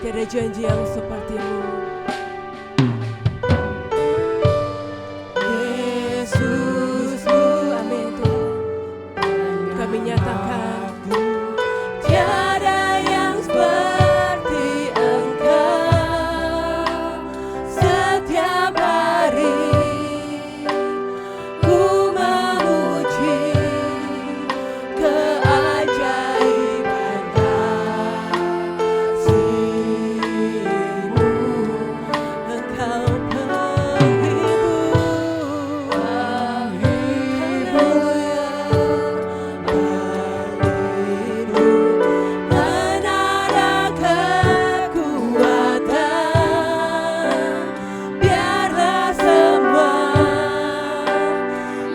Tiada janji yang sepertimu. Yesusku, amin Tuhan. Kami nyatakan tiada yang seperti Engkau. Setiap hari ku memuji keajaiban kasih-Mu. Engkau penghibur, haleluya, pelindung, menara kekuatan. Biarlah semua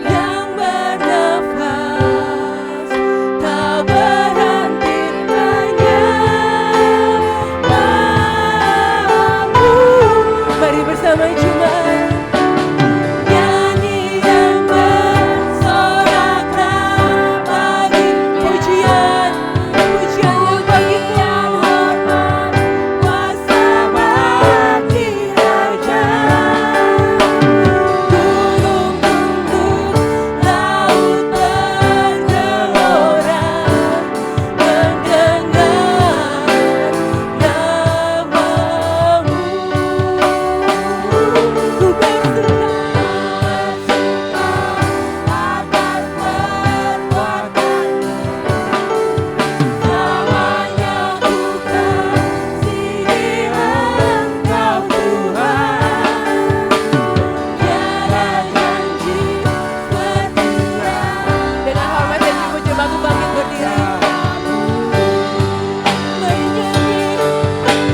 yang bernafas tak berhenti menyembah-Mu. Mari bersama jemaat nyanyi dan bersoraklah bagi pujian yang baginya hormat kuasa bagi Raja. Gunung tunduk, laut bergelora mendengar namamu. Ku bersuka atas perbuatanmu, selamanya ku kasihi Engkau Tuhan. Tiada janji setia. Dengan hormat dan puji jemaatku bangkit berdiri. Mari nyanyi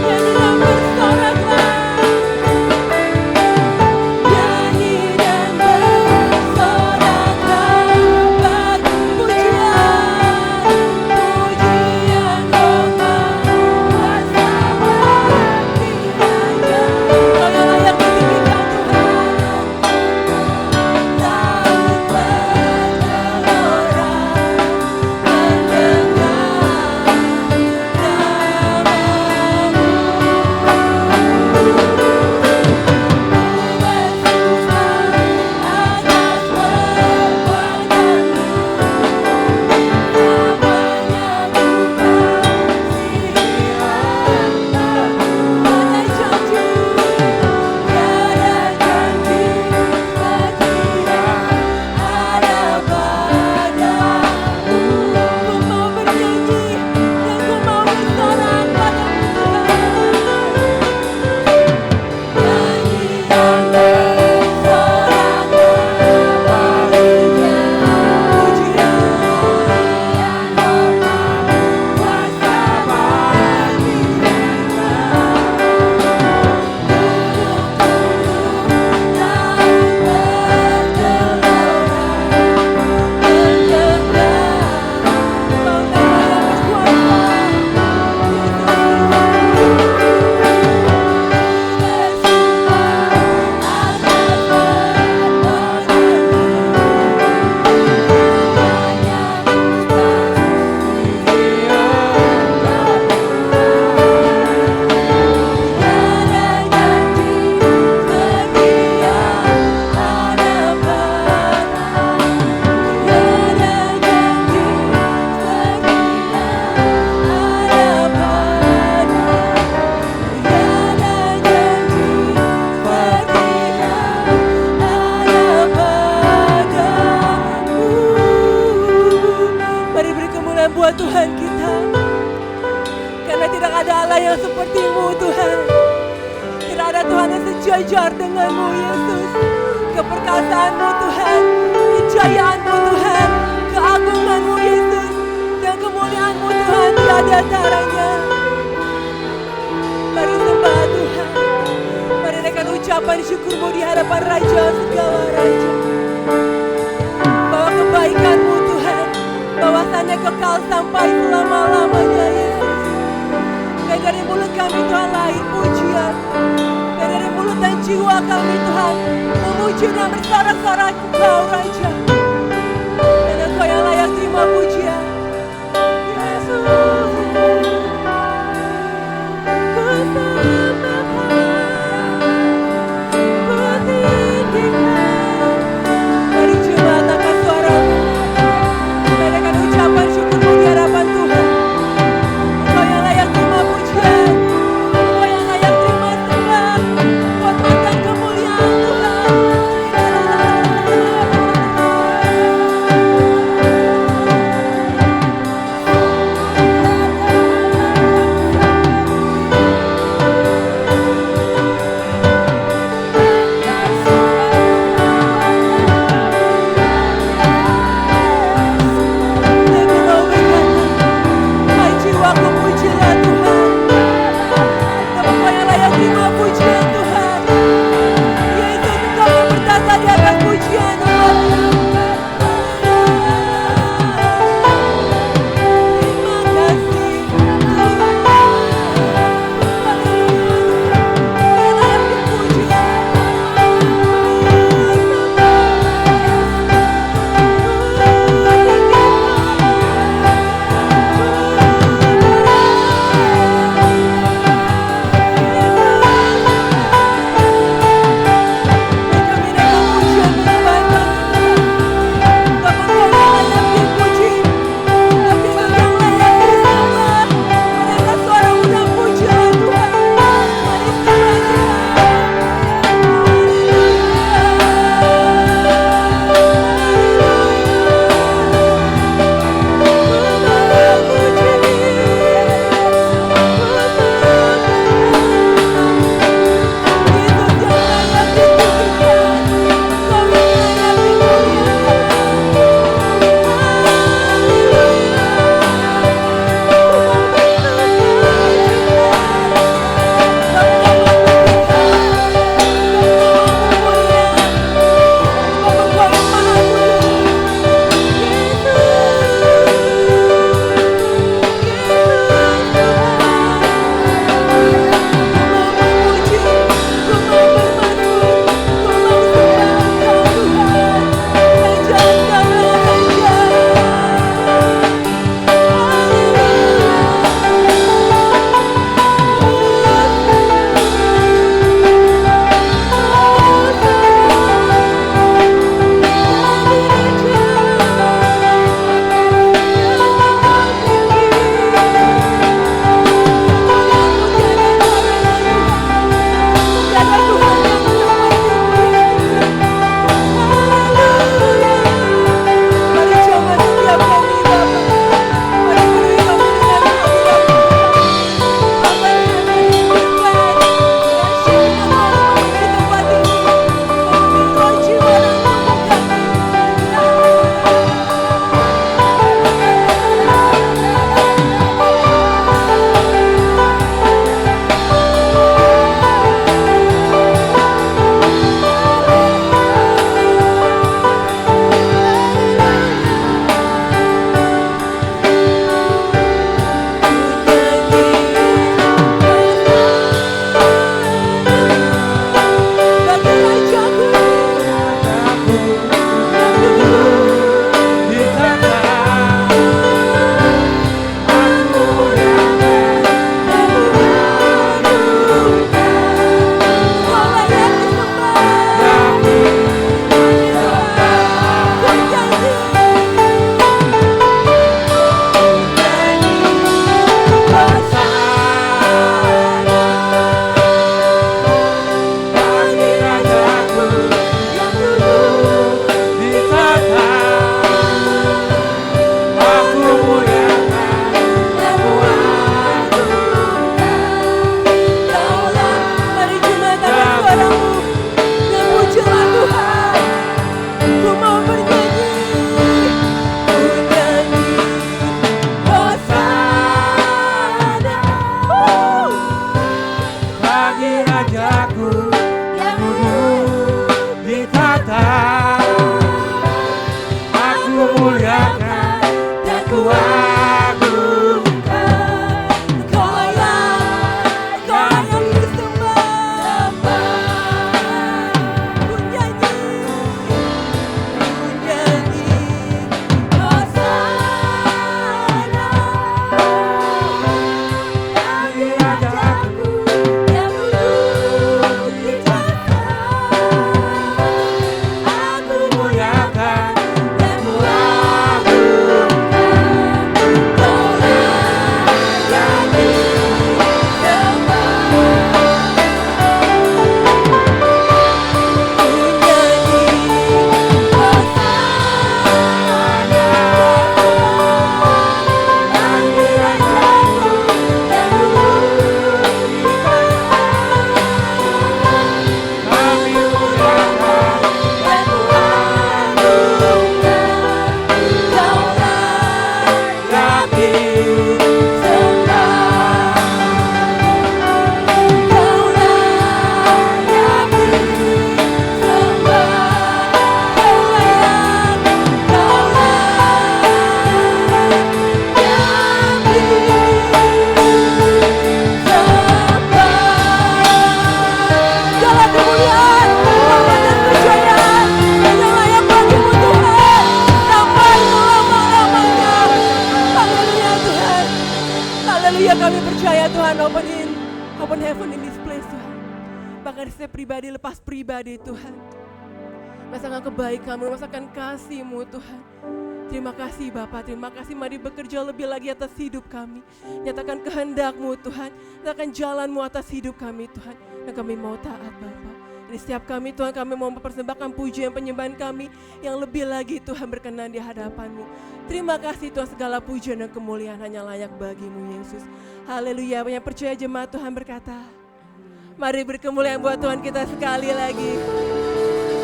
dan bersoraklah. Nyanyi dan bersoraklah bagi pujian hormat kuasa bagi Raja. Kau yang layak ditinggikan Tuhan. Laut bergelora Mari beri kemuliaan buat Tuhan kita, karena tidak ada Allah yang seperti-Mu Tuhan. Tidak ada Tuhan yang sejajar dengan-Mu Yesus. Keperkasaan-Mu Tuhan, kejayaan-Mu Tuhan, keagungan-Mu Yesus, dan kemuliaan-Mu Tuhan tiada taranya. Mari sembah Tuhan. Mari naikkan ucapan syukur-Mu di hadapan Raja segala Raja. Bahwa kebaikan-Mu Tuhan, bahwasannya kekal sampai selama-lamanya Yesus. Dan dari mulut kami Tuhan lahir pujian, dan dari mulut dan jiwa kami Tuhan memuji dan bersorak-sorak Engkau Raja. Dan Engkau yang layak terima pujian Yesus. Ku kami percaya Tuhan, open heaven in this place Tuhan. Bahkan di setiap pribadi, lepas pribadi Tuhan. Rasakan kebaikan, merasakan kasih-Mu Tuhan. Terima kasih Bapa, terima kasih, mari bekerja lebih lagi atas hidup kami. Nyatakan kehendak-Mu Tuhan, nyatakan jalan-Mu atas hidup kami Tuhan. Dan kami mau taat Bapa. Di setiap kami Tuhan, kami mau mempersembahkan pujian penyembahan kami yang lebih lagi Tuhan berkenan di hadapan-Mu. Terima kasih Tuhan, segala pujian dan kemuliaan hanya layak bagi-Mu Yesus. Haleluya, yang percaya jemaat Tuhan berkata, mari berkemuliaan buat Tuhan kita sekali lagi.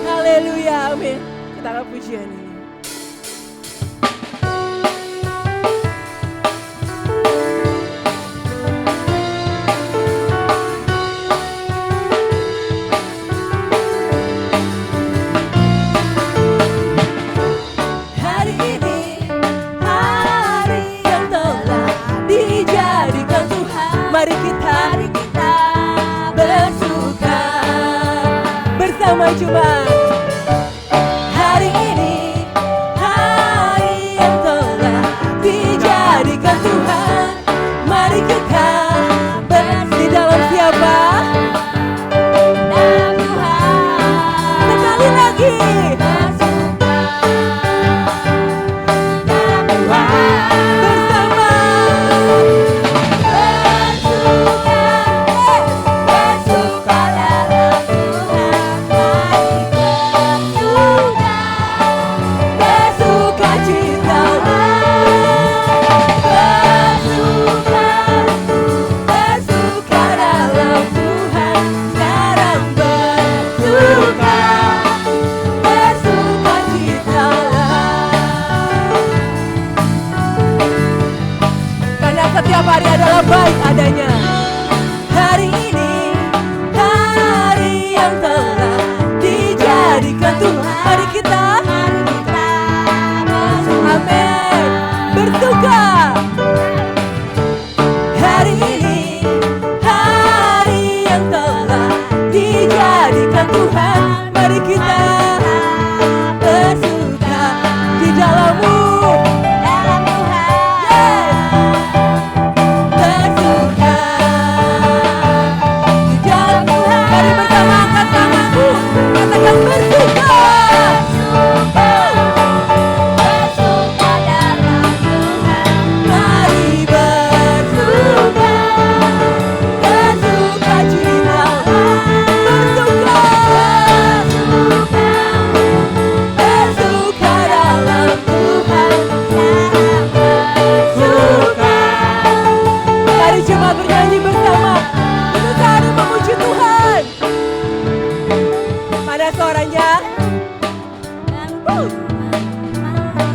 Haleluya, amin. Kita akan pujian ini. Mari kita bersuka bersama jemaat. Hari ini hari yang telah dijadikan Tuhan. Mari kita di dalam siapa? Dalam Tuhan. Sekali lagi. Setiap hari adalah baik adanya. Hari ini hari yang telah dijadikan Tuhan. Mari kita amin, bersuka. Hari ini hari yang telah dijadikan Tuhan. Mari kita bersuka di dalam-Mu.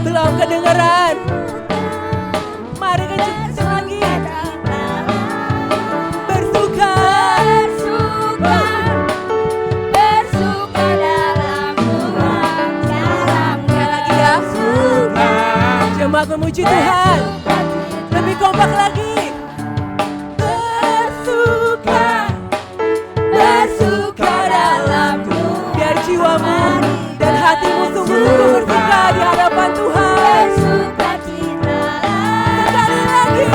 Belum kedengeran. Mari kenceng lagi. Bersuka, bersuka dalam Tuhan. Lagi ya. Jemaat memuji Tuhan. Lebih kompak lagi. Bersuka dalam Tuhan. Biar jiwamu dan hatimu sungguh-sungguh bersuka di hadapan Tuhan. Bersuka cita sekali lagi.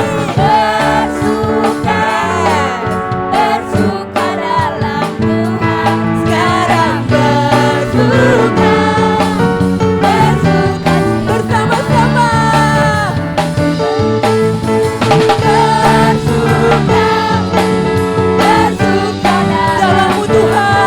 Bersuka dalam Tuhan. Sekarang bersuka bersama-sama. Bersuka dalam-Mu Tuhan.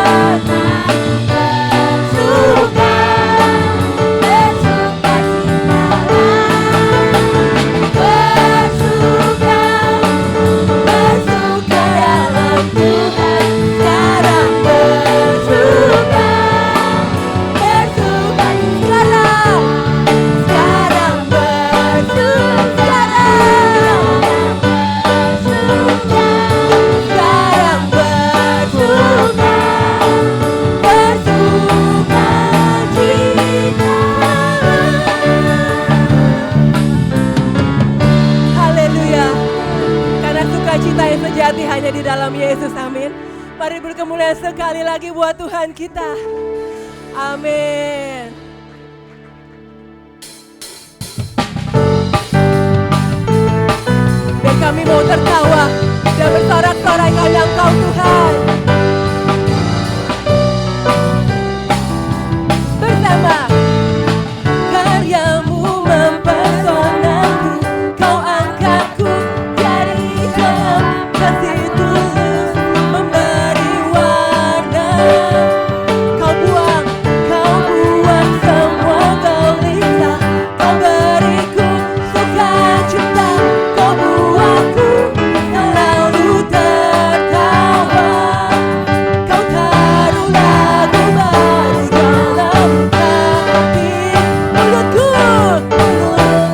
Sejati hanya di dalam Yesus, amin. Mari berkemuliaan sekali lagi buat Tuhan kita, amin. kami mau tertawa dan bersorak-sorai karena Engkau Tuhan. Bersama karyamu mempesonaku, kau angkatku dari dalam kasih tulus memberi warna. Kau buang semua gelisah, kau beriku sukacita, kau buatku selalu tertawa. Kau taruh lagu baru dalam hati, mulutku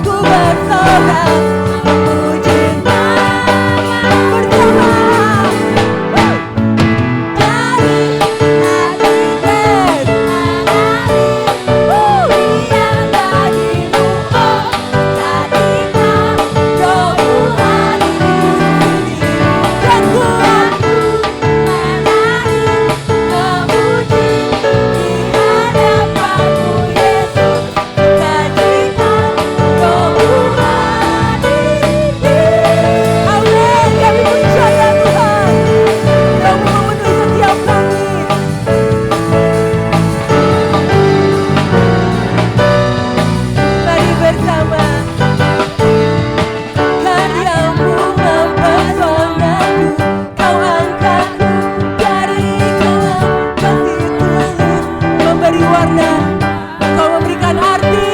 bersorak memuji nama bersama. Dari hati yang bagimu, oh jadikan rohmu hadir di sini. Dan kuatku menari memuji di hadapanmu Yesus, jadikan rohmu hadir di sini. Amin. Kami percaya Tuhan, rohmu memenuhi setiap kami. Mari bersama. Karyamu mempesonaku, kau angkatku dari dalam kasih tulus memberi warna, kau memberikan arti.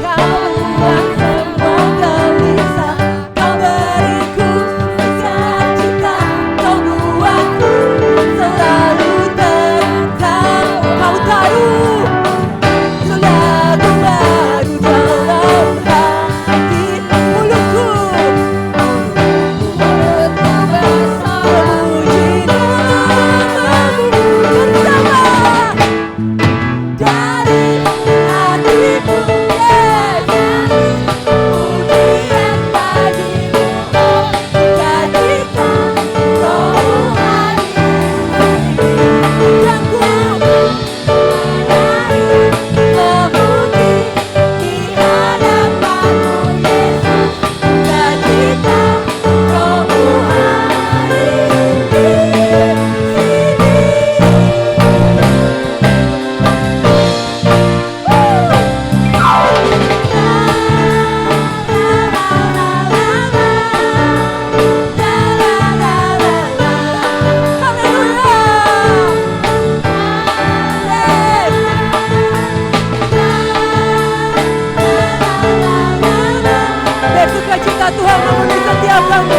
Kau buang semua gelisah, kau beriku sukacita, kau buatku selalu tertawa. Kau taruh lagu baru dalam hati, mulutku memuji namamu bersama. Dari hatiku Yesus, pujian bagimu, oh jadikan rohmu hadir di sini. Dan ku menari memuji di hadapanmu Yesus, jadikan rohmu hadir di bersukacita Tuhan memenuhi setiap kami.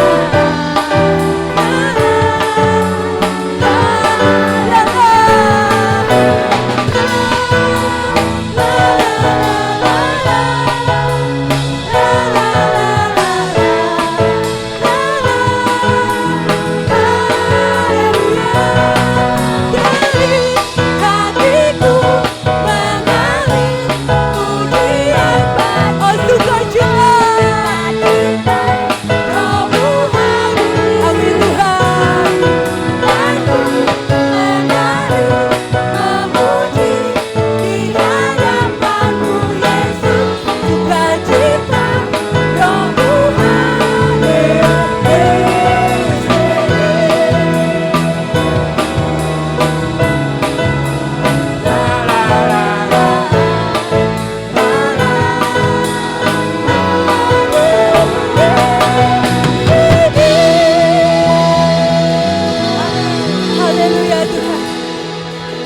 Haleluya Tuhan.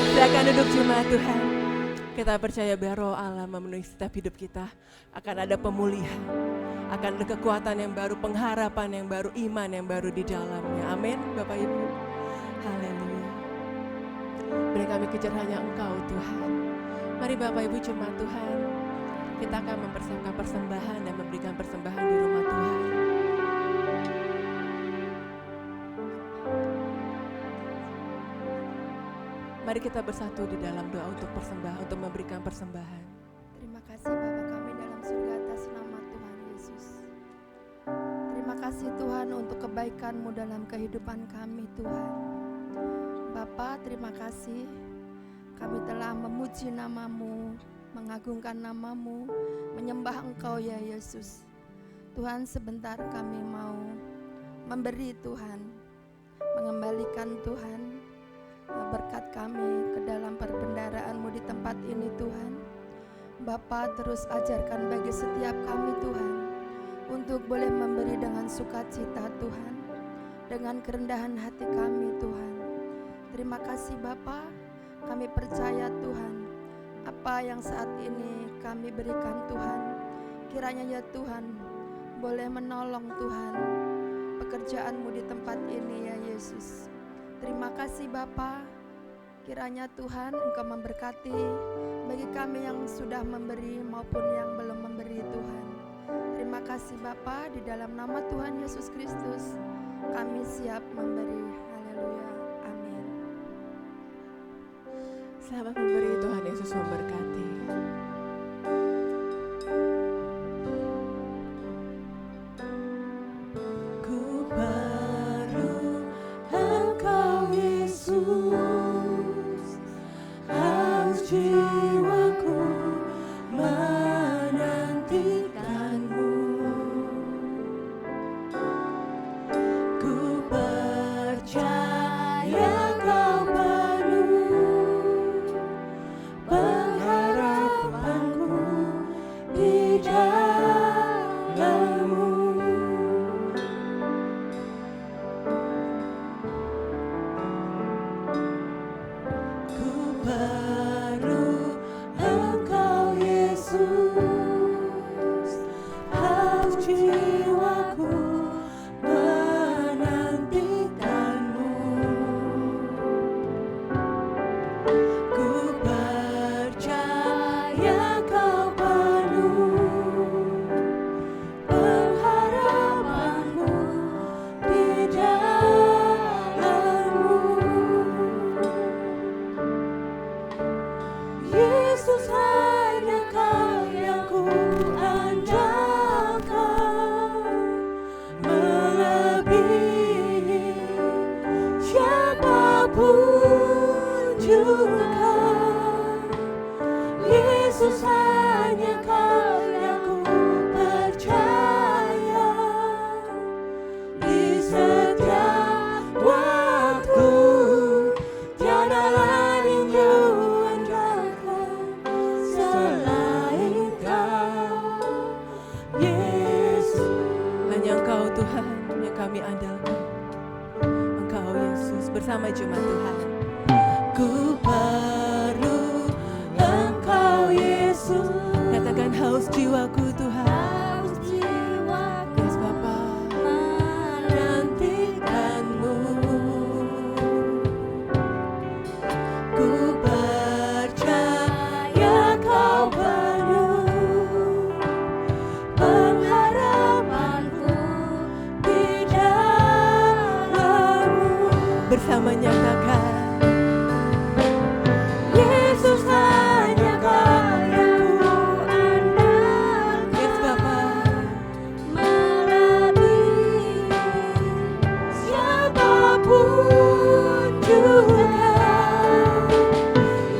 Silakan duduk jemaat Tuhan. Kita percaya bahwa roh Allah memenuhi setiap hidup kita. Akan ada pemulihan, akan ada kekuatan yang baru, pengharapan yang baru, iman yang baru di dalamnya. Amin Bapak Ibu. Haleluya. Beri kami kejar hanya Engkau Tuhan. Mari Bapak Ibu jemaat Tuhan, kita akan mempersiapkan persembahan dan memberikan persembahan di rumah Tuhan. Mari kita bersatu di dalam doa untuk persembahan, untuk memberikan persembahan. Terima kasih Bapa kami dalam surga atas nama Tuhan Yesus. Terima kasih Tuhan untuk kebaikan-Mu dalam kehidupan kami Tuhan. Bapa, terima kasih kami telah memuji nama-Mu, mengagungkan nama-Mu, menyembah Engkau ya Yesus. Tuhan, sebentar kami mau memberi Tuhan, mengembalikan Tuhan berkat kami ke dalam perbendaharaan-Mu di tempat ini Tuhan. Bapa, terus ajarkan bagi setiap kami Tuhan, untuk boleh memberi dengan sukacita Tuhan, dengan kerendahan hati kami Tuhan. Terima kasih Bapa, kami percaya Tuhan, apa yang saat ini kami berikan Tuhan, kiranya ya Tuhan boleh menolong Tuhan pekerjaan-Mu di tempat ini ya Yesus. Terima kasih Bapa, kiranya Tuhan Engkau memberkati bagi kami yang sudah memberi maupun yang belum memberi Tuhan. Terima kasih Bapa, di dalam nama Tuhan Yesus Kristus kami siap memberi. Haleluya, amin. Selamat memberi, Tuhan Yesus memberkati. Ku baru Engkau Yesus, haus jiwaku menantikan-Mu. Ku percaya Kau penuh pengharapanku di dalam-Mu. Ku baru Engkau Yesus, haus jiwaku menantikan-Mu. Ku percaya Kau penuh pengharapanku di dalam-Mu. Yesus, hanya Kau yang ku andalkan, melebihi siapapun juga. Yesus, hanya Kau yang ku percaya, di setiap waktu tiada lain yang ku andalkan selain Kau. Yesus, hanya Engkau Tuhan yang kami andalkan. Engkau Yesus, bersama jemaat Tuhan. Ku perlu Engkau Yesus, katakan haus jiwaku Tuhan. Yes Bapa, menantikan-Mu. Ku percaya Kau penuh pengharapanku di dalam-Mu. Bersama nyatakan, Yesus, hanya Kau yang ku andalkan. Yes Bapa, melebihi siapapun juga.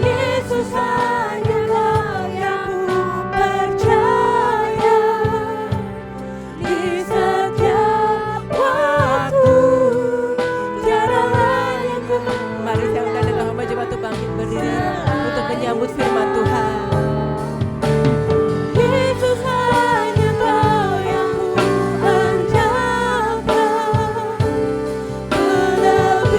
Yesus, hanya Kau yang ku percaya, di setiap waktu tiada lain yang ku. Mari saya undang dengan hamba jemaat untuk bangkit berdiri untuk menyambut firman Tuhan. Yesus, hanya Kau yang ku andalkan, melebihi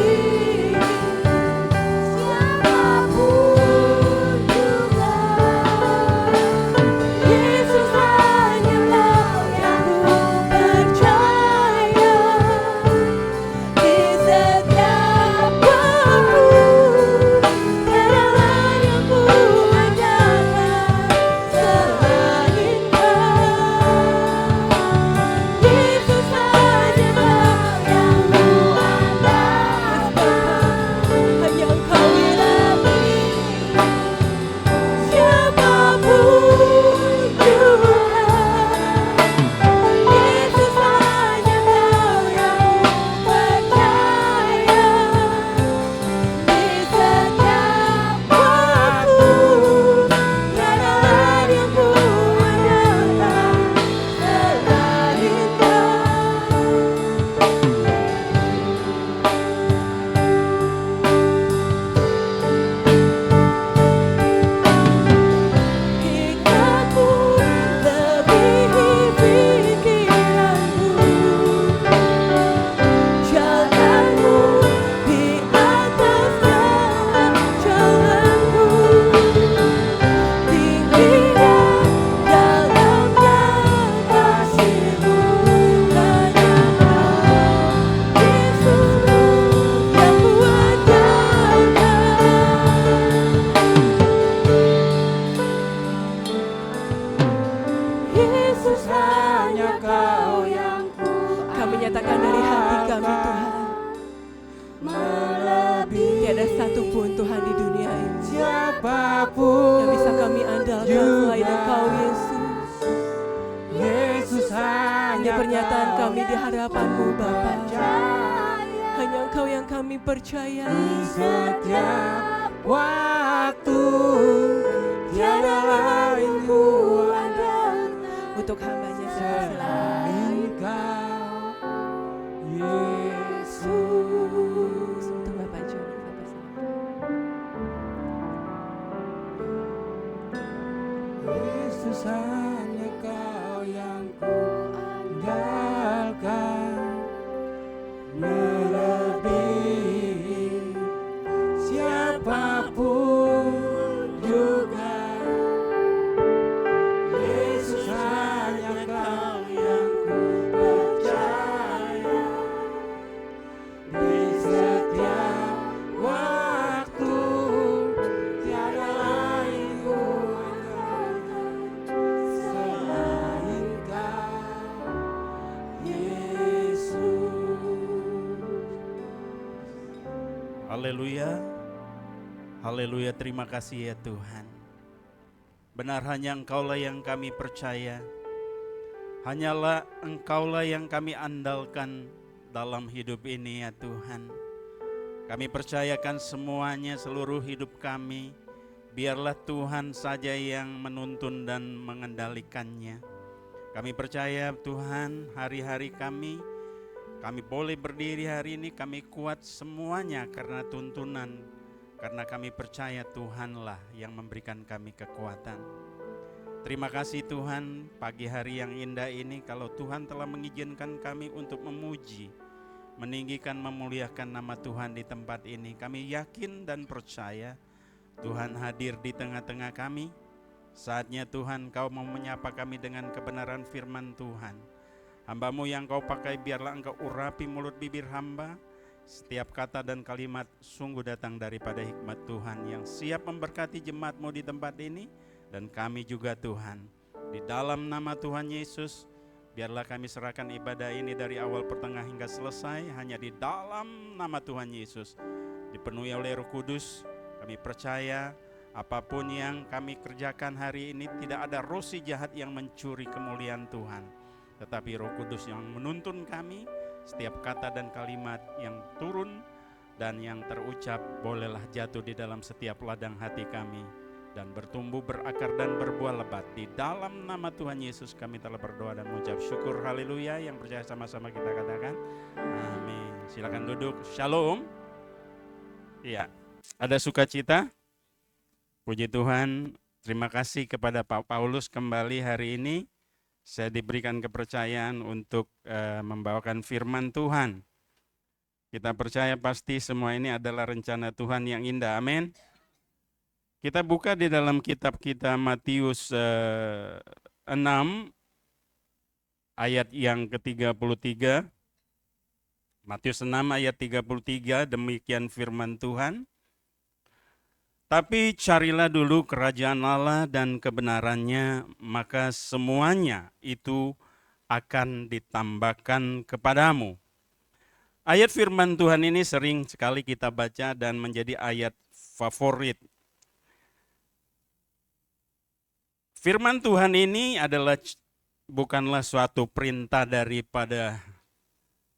selain Engkau Yesus. Yesus Ini hanya pernyataan Kau kami di hadapan-Mu Bapa. percaya. Hanya Engkau yang kami percaya. Di setiap waktu tiada lain ku andalkan Untuk hambanya selain Kau, Yesus. Untuk Bapak Joni, Bapak Yesus hanya Kau yang ku andalkan, melebihi siapapun juga. Yesus hanya Kau yang ku percaya. Di setiap waktu tiada lain ku andalkan selain Kau, Yesus. Haleluya. Haleluya, terima kasih ya Tuhan. Benar hanya Engkaulah yang kami percaya. Hanyalah Engkaulah yang kami andalkan dalam hidup ini ya Tuhan. Kami percayakan semuanya, seluruh hidup kami. Biarlah Tuhan saja yang menuntun dan mengendalikannya. Kami percaya Tuhan, hari-hari kami boleh berdiri hari ini, kami kuat semuanya karena tuntunan. Karena kami percaya Tuhanlah yang memberikan kami kekuatan. Terima kasih Tuhan, pagi hari yang indah ini kalau Tuhan telah mengizinkan kami untuk memuji, meninggikan, memuliakan nama Tuhan di tempat ini. Kami yakin dan percaya Tuhan hadir di tengah-tengah kami. Saatnya Tuhan Kau mau menyapa kami dengan kebenaran firman Tuhan. Hamba-Mu yang Kau pakai biarlah Engkau urapi mulut bibir hamba. Setiap kata dan kalimat sungguh datang daripada hikmat Tuhan yang siap memberkati jemaat-Mu di tempat ini dan kami juga Tuhan. Di dalam nama Tuhan Yesus, biarlah kami serahkan ibadah ini dari awal pertengah hingga selesai hanya di dalam nama Tuhan Yesus. Dipenuhi oleh Roh Kudus, kami percaya apapun yang kami kerjakan hari ini tidak ada roh si jahat yang mencuri kemuliaan Tuhan. Tetapi Roh Kudus yang menuntun kami. Setiap kata dan kalimat yang turun dan yang terucap bolehlah jatuh di dalam setiap ladang hati kami dan bertumbuh, berakar dan berbuah lebat. Di dalam nama Tuhan Yesus kami telah berdoa dan mengucap syukur. Haleluya. Yang percaya sama-sama kita katakan amin. Silakan duduk. Shalom. Iya, ada sukacita. Puji Tuhan. Terima kasih kepada Pak Paulus kembali hari ini. Saya diberikan kepercayaan untuk membawakan firman Tuhan. Kita percaya pasti semua ini adalah rencana Tuhan yang indah. Amin. Kita buka di dalam kitab kita Matius 6 ayat yang ke-33. Matius 6 ayat 33, demikian firman Tuhan. Tapi carilah dulu kerajaan Allah dan kebenarannya, maka semuanya itu akan ditambahkan kepadamu. Ayat firman Tuhan ini sering sekali kita baca dan menjadi ayat favorit. Firman Tuhan ini bukanlah suatu perintah daripada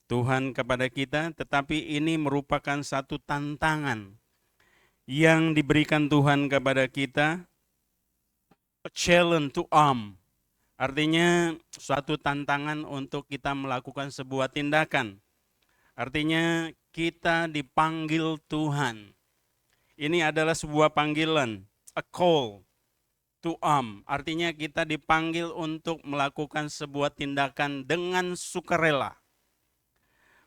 Tuhan kepada kita, tetapi ini merupakan satu tantangan yang diberikan Tuhan kepada kita, a challenge to arm. Artinya suatu tantangan untuk kita melakukan sebuah tindakan. Artinya kita dipanggil Tuhan. Ini adalah sebuah panggilan, a call to arm. Artinya kita dipanggil untuk melakukan sebuah tindakan dengan sukarela.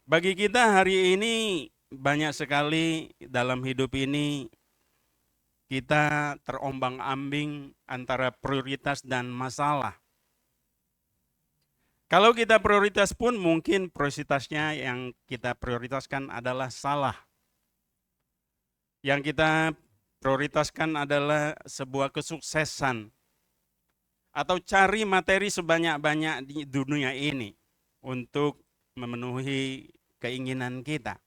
Bagi kita hari ini banyak sekali dalam hidup ini kita terombang-ambing antara prioritas dan masalah. Kalau kita prioritas pun mungkin prioritasnya yang kita prioritaskan adalah salah. Yang kita prioritaskan adalah sebuah kesuksesan atau cari materi sebanyak-banyak di dunia ini untuk memenuhi keinginan kita.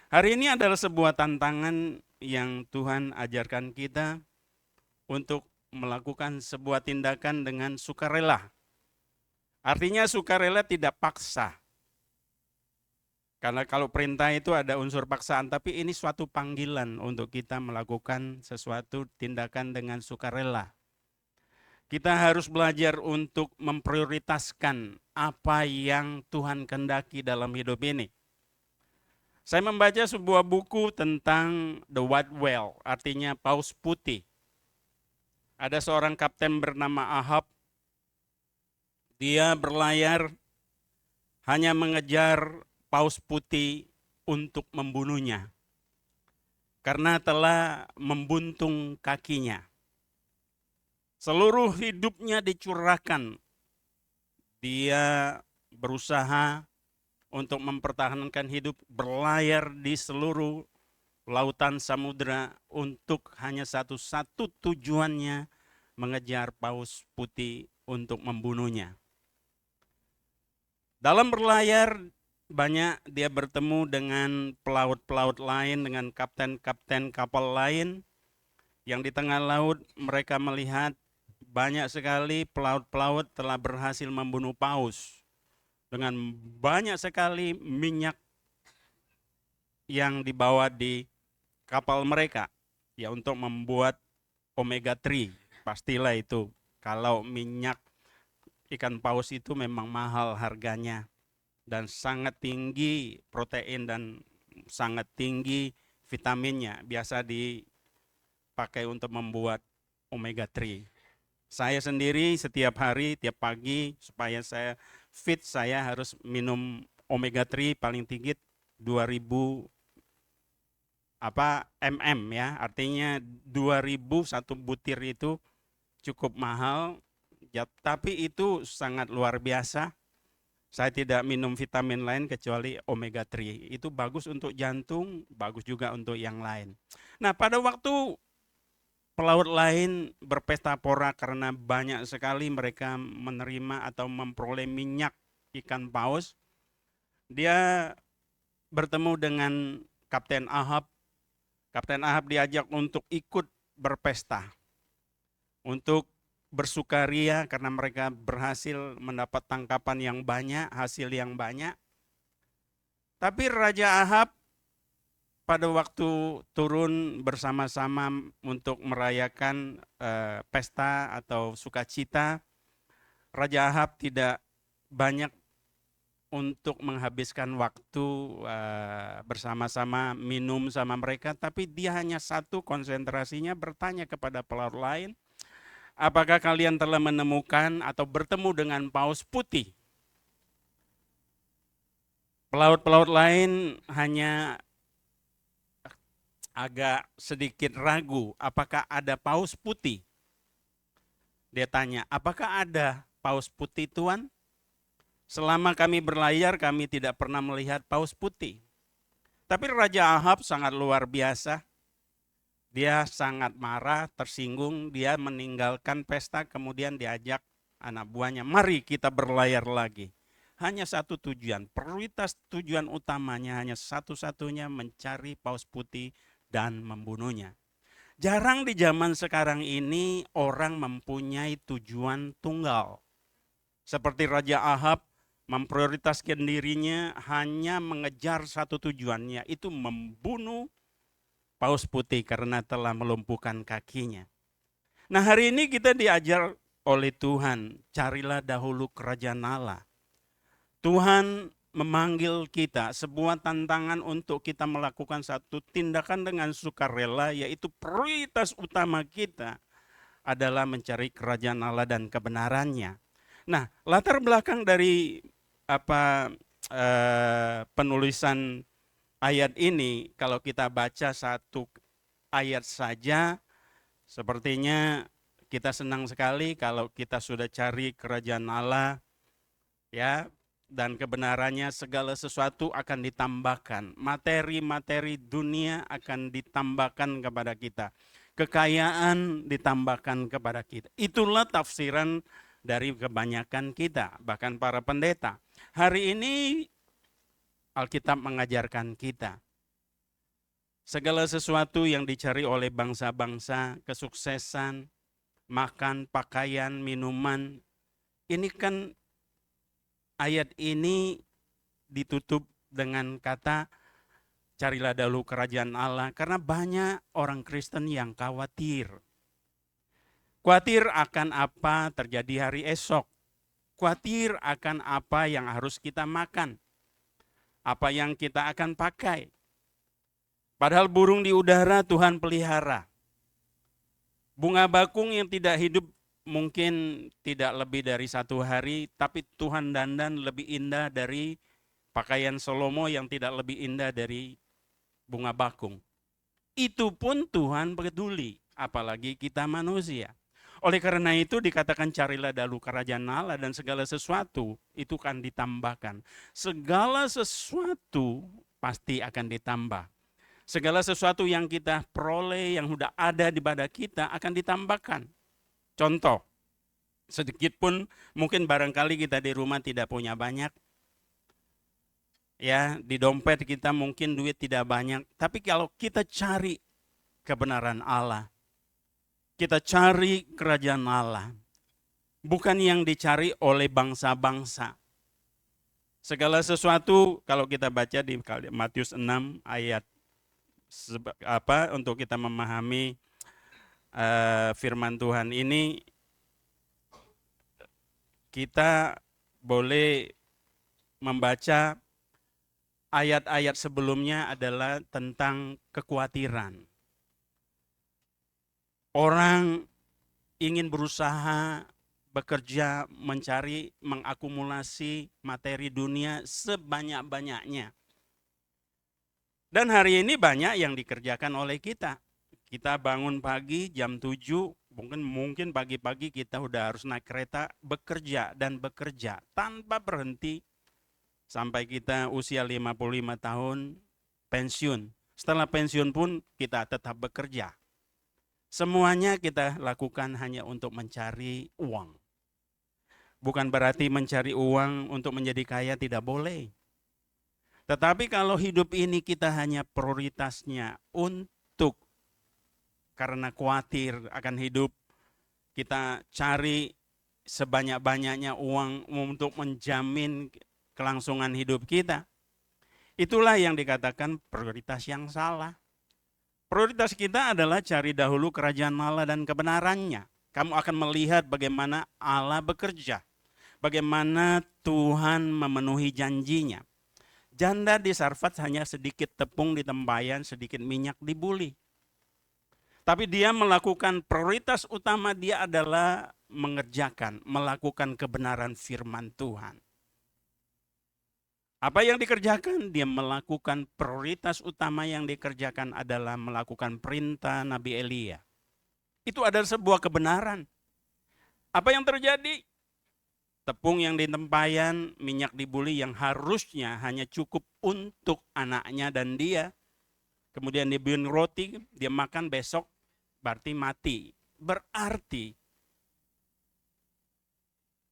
Hari ini adalah sebuah tantangan yang Tuhan ajarkan kita untuk melakukan sebuah tindakan dengan sukarela. Artinya sukarela tidak paksa. Karena kalau perintah itu ada unsur paksaan, tapi ini suatu panggilan untuk kita melakukan sesuatu tindakan dengan sukarela. Kita harus belajar untuk memprioritaskan apa yang Tuhan kehendaki dalam hidup ini. Saya membaca sebuah buku tentang The White Whale, artinya paus putih. Ada seorang kapten bernama Ahab. Dia berlayar hanya mengejar paus putih untuk membunuhnya karena telah membuntung kakinya. Seluruh hidupnya dicurahkan. Dia berusaha untuk mempertahankan hidup, berlayar di seluruh lautan samudera untuk hanya satu tujuannya, mengejar paus putih untuk membunuhnya. Dalam berlayar banyak dia bertemu dengan pelaut-pelaut lain, dengan kapten-kapten kapal lain yang di tengah laut mereka melihat banyak sekali pelaut-pelaut telah berhasil membunuh paus dengan banyak sekali minyak yang dibawa di kapal mereka ya untuk membuat omega 3. Pastilah itu kalau minyak ikan paus itu memang mahal harganya dan sangat tinggi protein dan sangat tinggi vitaminnya, biasa dipakai untuk membuat omega 3. Saya sendiri setiap hari, tiap pagi supaya saya fit, saya harus minum omega 3 paling tinggi 2000 mm ya, artinya 2000 satu butir itu cukup mahal ya, tapi itu sangat luar biasa. Saya tidak minum vitamin lain kecuali omega 3. Itu bagus untuk jantung, bagus juga untuk yang lain. Nah, pada waktu pelaut lain berpesta pora karena banyak sekali mereka menerima atau memperoleh minyak ikan paus, dia bertemu dengan Kapten Ahab. Kapten Ahab diajak untuk ikut berpesta, untuk bersukaria karena mereka berhasil mendapat tangkapan yang banyak, hasil yang banyak. Tapi Raja Ahab pada waktu turun bersama-sama untuk merayakan pesta atau sukacita, Raja Ahab tidak banyak untuk menghabiskan waktu bersama-sama minum sama mereka, tapi dia hanya satu konsentrasinya bertanya kepada pelaut lain, apakah kalian telah menemukan atau bertemu dengan paus putih? Pelaut-pelaut lain hanya agak sedikit ragu, apakah ada paus putih? Dia tanya, apakah ada paus putih Tuan? Selama kami berlayar, kami tidak pernah melihat paus putih. Tapi Raja Ahab sangat luar biasa. Dia sangat marah, tersinggung, dia meninggalkan pesta, kemudian diajak anak buahnya, mari kita berlayar lagi. Hanya satu tujuan, prioritas tujuan utamanya hanya satu-satunya, mencari paus putih dan membunuhnya. Jarang di zaman sekarang ini orang mempunyai tujuan tunggal. Seperti Raja Ahab memprioritaskan dirinya hanya mengejar satu tujuannya, itu membunuh paus putih karena telah melumpuhkan kakinya. Nah, hari ini kita diajar oleh Tuhan, carilah dahulu kerajaan Allah. Tuhan memanggil kita, sebuah tantangan untuk kita melakukan satu tindakan dengan sukarela, yaitu prioritas utama kita adalah mencari kerajaan Allah dan kebenarannya. Nah, latar belakang dari penulisan ayat ini, kalau kita baca satu ayat saja, sepertinya kita senang sekali kalau kita sudah cari kerajaan Allah, ya, dan kebenarannya, segala sesuatu akan ditambahkan. Materi-materi dunia akan ditambahkan kepada kita. Kekayaan ditambahkan kepada kita. Itulah tafsiran dari kebanyakan kita, bahkan para pendeta. Hari ini Alkitab mengajarkan kita, segala sesuatu yang dicari oleh bangsa-bangsa, kesuksesan, makan, pakaian, minuman. Ini kan ayat ini ditutup dengan kata carilah dahulu kerajaan Allah, karena banyak orang Kristen yang khawatir. Khawatir akan apa terjadi hari esok. Khawatir akan apa yang harus kita makan. Apa yang kita akan pakai. Padahal burung di udara Tuhan pelihara. Bunga bakung yang tidak hidup mungkin tidak lebih dari 1 hari, tapi Tuhan dandan lebih indah dari pakaian Salomo yang tidak lebih indah dari bunga bakung. Itu pun Tuhan peduli, apalagi kita manusia. Oleh karena itu dikatakan carilah dahulu kerajaan Allah dan segala sesuatu itu akan ditambahkan. Segala sesuatu pasti akan ditambah. Segala sesuatu yang kita peroleh, yang sudah ada di pada kita akan ditambahkan. Contoh, sedikit pun mungkin barangkali kita di rumah tidak punya banyak. Ya, di dompet kita mungkin duit tidak banyak. Tapi kalau kita cari kebenaran Allah, kita cari kerajaan Allah, bukan yang dicari oleh bangsa-bangsa. Segala sesuatu kalau kita baca di Matius 6 ayat untuk kita memahami firman Tuhan ini, kita boleh membaca ayat-ayat sebelumnya adalah tentang kekhawatiran. Orang ingin berusaha, bekerja, mencari, mengakumulasi materi dunia sebanyak-banyaknya. Dan hari ini banyak yang dikerjakan oleh kita. Kita bangun pagi jam 7, mungkin pagi-pagi kita udah harus naik kereta, bekerja dan bekerja tanpa berhenti sampai kita usia 55 tahun pensiun. Setelah pensiun pun kita tetap bekerja. Semuanya kita lakukan hanya untuk mencari uang. Bukan berarti mencari uang untuk menjadi kaya tidak boleh. Tetapi kalau hidup ini kita hanya prioritasnya untuk karena khawatir akan hidup, kita cari sebanyak-banyaknya uang untuk menjamin kelangsungan hidup kita. Itulah yang dikatakan prioritas yang salah. Prioritas kita adalah cari dahulu kerajaan Allah dan kebenarannya. Kamu akan melihat bagaimana Allah bekerja. Bagaimana Tuhan memenuhi janjinya. Janda di Sarfat hanya sedikit tepung di tempayan, sedikit minyak dibuli. Tapi dia melakukan prioritas utama dia adalah melakukan kebenaran firman Tuhan. Apa yang dikerjakan? Dia melakukan prioritas utama yang dikerjakan adalah melakukan perintah Nabi Elia. Itu adalah sebuah kebenaran. Apa yang terjadi? Tepung yang di tempayan, minyak dibuli yang harusnya hanya cukup untuk anaknya dan dia. Kemudian dia bikin roti, dia makan besok, berarti mati. Berarti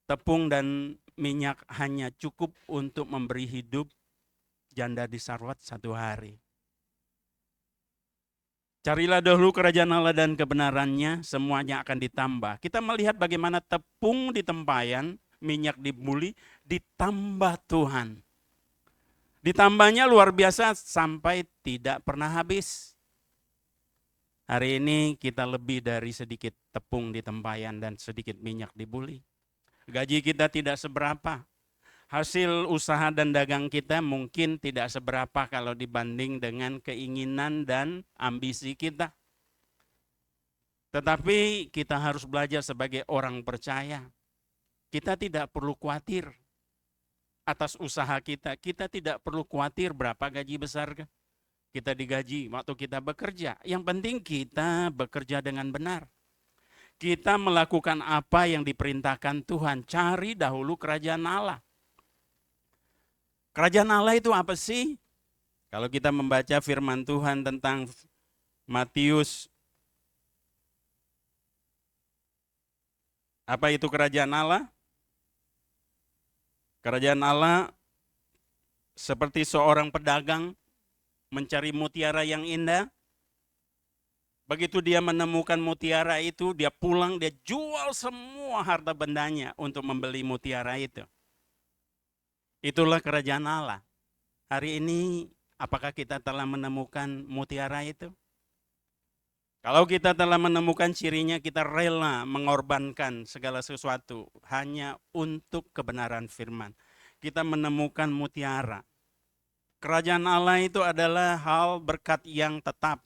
tepung dan minyak hanya cukup untuk memberi hidup janda di Sarfat 1 hari. Carilah dahulu kerajaan Allah dan kebenarannya, semuanya akan ditambah. Kita melihat bagaimana tepung di tempayan, minyak dibuli, ditambah Tuhan. Ditambahnya luar biasa sampai tidak pernah habis. Hari ini kita lebih dari sedikit tepung di tempayan dan sedikit minyak dibuli. Gaji kita tidak seberapa. Hasil usaha dan dagang kita mungkin tidak seberapa kalau dibanding dengan keinginan dan ambisi kita. Tetapi kita harus belajar sebagai orang percaya. Kita tidak perlu khawatir atas usaha kita. Kita tidak perlu khawatir berapa gaji besar kita digaji waktu kita bekerja. Yang penting kita bekerja dengan benar. Kita melakukan apa yang diperintahkan Tuhan. Cari dahulu kerajaan Allah. Kerajaan Allah itu apa sih? Kalau kita membaca firman Tuhan tentang Matius, apa itu kerajaan Allah? Kerajaan Allah seperti seorang pedagang mencari mutiara yang indah. Begitu dia menemukan mutiara itu, dia pulang, dia jual semua harta bendanya untuk membeli mutiara itu. Itulah kerajaan Allah. Hari ini, apakah kita telah menemukan mutiara itu? Kalau kita telah menemukan cirinya, kita rela mengorbankan segala sesuatu hanya untuk kebenaran firman. Kita menemukan mutiara. Kerajaan Allah itu adalah hal berkat yang tetap.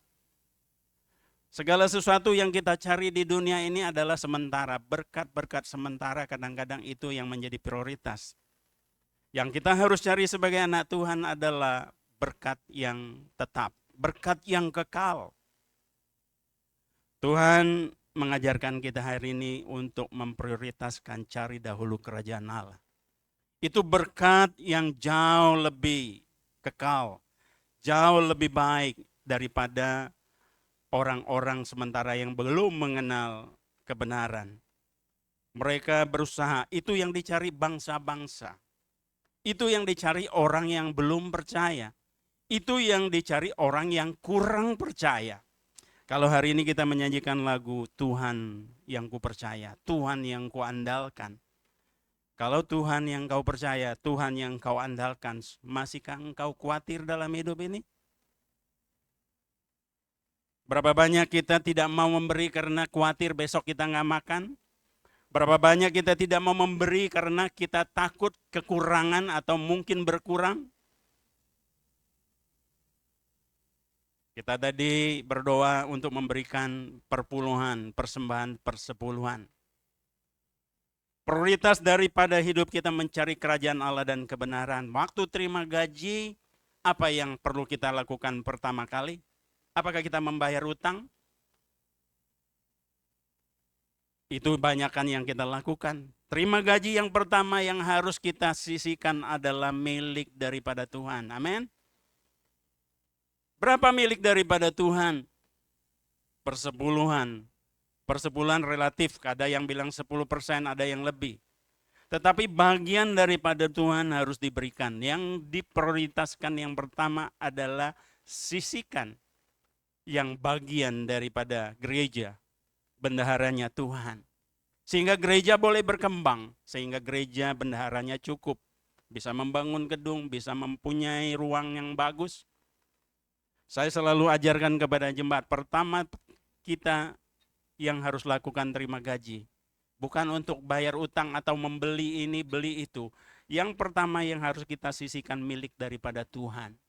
Segala sesuatu yang kita cari di dunia ini adalah sementara. Berkat-berkat sementara kadang-kadang itu yang menjadi prioritas. Yang kita harus cari sebagai anak Tuhan adalah berkat yang tetap. Berkat yang kekal. Tuhan mengajarkan kita hari ini untuk memprioritaskan cari dahulu kerajaan Allah. Itu berkat yang jauh lebih kekal. Jauh lebih baik daripada orang-orang sementara yang belum mengenal kebenaran. Mereka berusaha, itu yang dicari bangsa-bangsa. Itu yang dicari orang yang belum percaya. Itu yang dicari orang yang kurang percaya. Kalau hari ini kita menyanyikan lagu Tuhan yang ku percaya, Tuhan yang ku andalkan. Kalau Tuhan yang kau percaya, Tuhan yang kau andalkan, masihkah engkau khawatir dalam hidup ini? Berapa banyak kita tidak mau memberi karena khawatir besok kita nggak makan? Berapa banyak kita tidak mau memberi karena kita takut kekurangan atau mungkin berkurang? Kita tadi berdoa untuk memberikan perpuluhan, persembahan, persepuluhan. Prioritas daripada hidup kita mencari kerajaan Allah dan kebenaran. Waktu terima gaji, apa yang perlu kita lakukan pertama kali? Apakah kita membayar utang? Itu banyakkan yang kita lakukan. Terima gaji yang pertama yang harus kita sisihkan adalah milik daripada Tuhan. Amin. Berapa milik daripada Tuhan? Persepuluhan. Persepuluhan relatif, ada yang bilang 10%, ada yang lebih. Tetapi bagian daripada Tuhan harus diberikan. Yang diprioritaskan yang pertama adalah sisihkan yang bagian daripada gereja, bendaharanya Tuhan. Sehingga gereja boleh berkembang, sehingga gereja bendaharanya cukup. Bisa membangun gedung, bisa mempunyai ruang yang bagus. Saya selalu ajarkan kepada jemaat, pertama kita yang harus lakukan terima gaji. Bukan untuk bayar utang atau membeli ini, beli itu. Yang pertama yang harus kita sisihkan milik daripada Tuhan.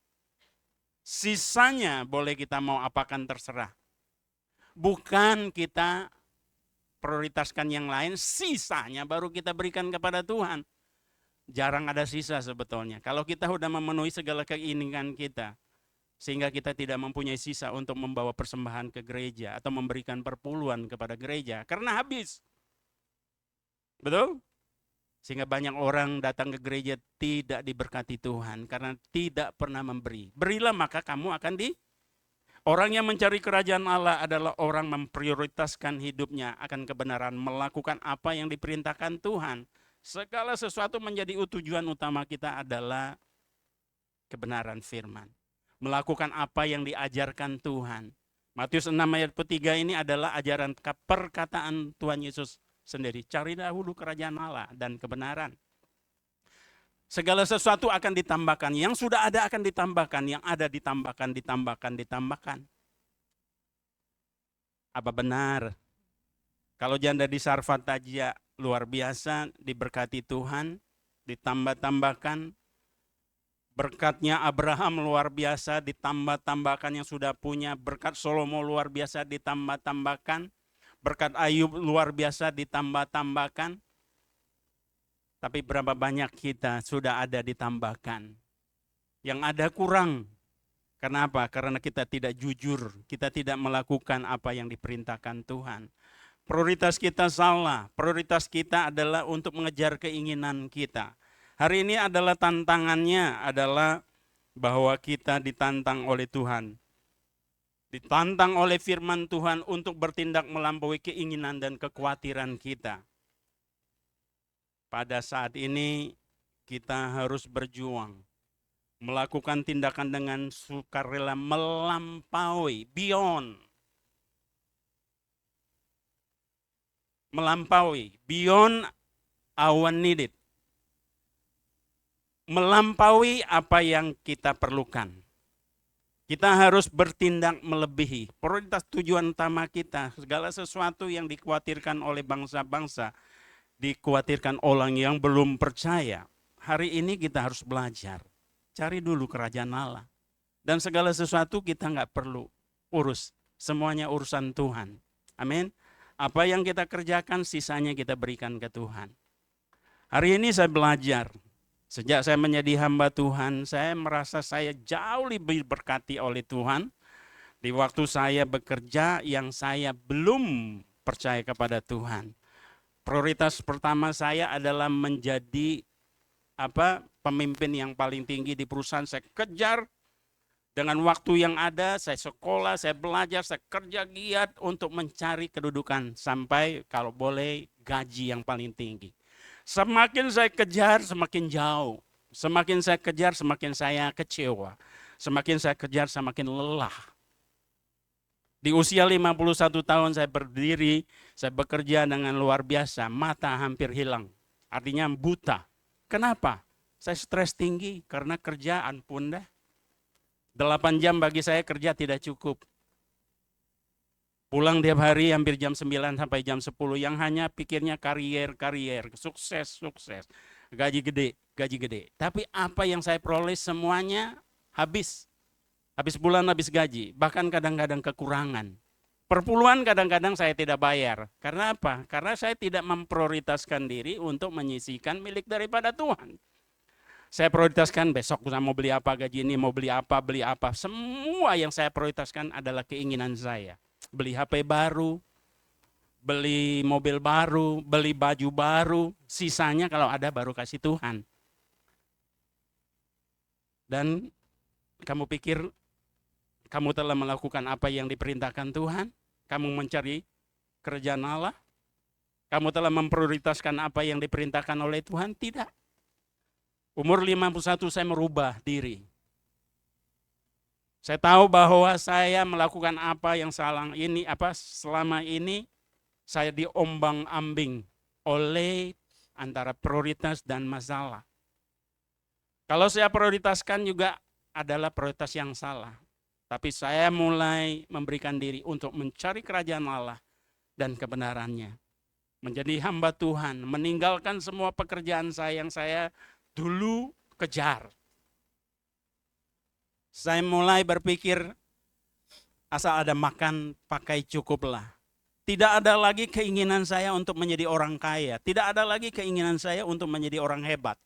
Sisanya boleh kita mau apakan terserah. Bukan kita prioritaskan yang lain, sisanya baru kita berikan kepada Tuhan. Jarang ada sisa sebetulnya. Kalau kita sudah memenuhi segala keinginan kita, sehingga kita tidak mempunyai sisa untuk membawa persembahan ke gereja atau memberikan perpuluhan kepada gereja, karena habis. Betul? Sehingga banyak orang datang ke gereja tidak diberkati Tuhan karena tidak pernah memberi. Berilah maka kamu akan di. Orang yang mencari kerajaan Allah adalah orang memprioritaskan hidupnya akan kebenaran, melakukan apa yang diperintahkan Tuhan. Segala sesuatu menjadi tujuan utama kita adalah kebenaran firman. Melakukan apa yang diajarkan Tuhan. Matius 6 ayat 3 ini adalah ajaran perkataan Tuhan Yesus sendiri. Cari dahulu kerajaan Allah dan kebenaran. Segala sesuatu akan ditambahkan. Yang sudah ada akan ditambahkan. Yang ada ditambahkan. Apa benar? Kalau janda di Sarfat Tajia luar biasa, diberkati Tuhan, ditambah-tambahkan. Berkatnya Abraham luar biasa, ditambah-tambahkan yang sudah punya. Berkat Salomo luar biasa, ditambah-tambahkan. Berkat Ayub luar biasa, ditambah-tambahkan. Tapi berapa banyak kita sudah ada ditambahkan. Yang ada kurang. Kenapa? Karena kita tidak jujur. Kita tidak melakukan apa yang diperintahkan Tuhan. Prioritas kita salah. Prioritas kita adalah untuk mengejar keinginan kita. Hari ini adalah tantangannya adalah bahwa kita ditantang oleh Tuhan. Ditantang oleh firman Tuhan untuk bertindak melampaui keinginan dan kekhawatiran kita. Pada saat ini kita harus berjuang. Melakukan tindakan dengan sukarela melampaui, beyond. melampaui, beyond our needed. Melampaui apa yang kita perlukan. Kita harus bertindak melebihi. Prioritas tujuan utama kita, segala sesuatu yang dikhawatirkan oleh bangsa-bangsa, dikhawatirkan orang yang belum percaya. Hari ini kita harus belajar. Cari dulu kerajaan Allah. Dan segala sesuatu kita nggak perlu urus. Semuanya urusan Tuhan. Amin. Apa yang kita kerjakan, sisanya kita berikan ke Tuhan. Hari ini saya belajar. Sejak saya menjadi hamba Tuhan, saya merasa saya jauh lebih berkati oleh Tuhan. Di waktu saya bekerja yang saya belum percaya kepada Tuhan. Prioritas pertama saya adalah menjadi pemimpin yang paling tinggi di perusahaan. Saya kejar dengan waktu yang ada, saya sekolah, saya belajar, saya kerja giat untuk mencari kedudukan sampai kalau boleh gaji yang paling tinggi. Semakin saya kejar, semakin jauh. Semakin saya kejar, semakin saya kecewa. Semakin saya kejar, semakin lelah. Di usia 51 tahun saya berdiri, saya bekerja dengan luar biasa. Mata hampir hilang, artinya buta. Kenapa? Saya stres tinggi karena kerjaan pun 8 jam bagi saya kerja tidak cukup. Pulang tiap hari hampir jam 9 sampai jam 10 yang hanya pikirnya karier, sukses, gaji gede. Tapi apa yang saya peroleh semuanya habis. Habis bulan habis gaji, bahkan kadang-kadang kekurangan. Perpuluhan kadang-kadang saya tidak bayar. Karena apa? Karena saya tidak memprioritaskan diri untuk menyisihkan milik daripada Tuhan. Saya prioritaskan besok saya mau beli apa, gaji ini mau beli apa. Semua yang saya prioritaskan adalah keinginan saya. Beli HP baru, beli mobil baru, beli baju baru, sisanya kalau ada baru kasih Tuhan. Dan kamu pikir kamu telah melakukan apa yang diperintahkan Tuhan? Kamu mencari kerajaan Allah? Kamu telah memprioritaskan apa yang diperintahkan oleh Tuhan? Tidak. Umur 51 saya merubah diri. Saya tahu bahwa saya melakukan apa yang selama ini saya diombang-ambing oleh antara prioritas dan masalah. Kalau saya prioritaskan juga adalah prioritas yang salah. Tapi saya mulai memberikan diri untuk mencari kerajaan Allah dan kebenarannya. Menjadi hamba Tuhan, meninggalkan semua pekerjaan saya yang saya dulu kejar. Saya mulai berpikir asal ada makan pakai cukuplah. Tidak ada lagi keinginan saya untuk menjadi orang kaya. Tidak ada lagi keinginan saya untuk menjadi orang hebat.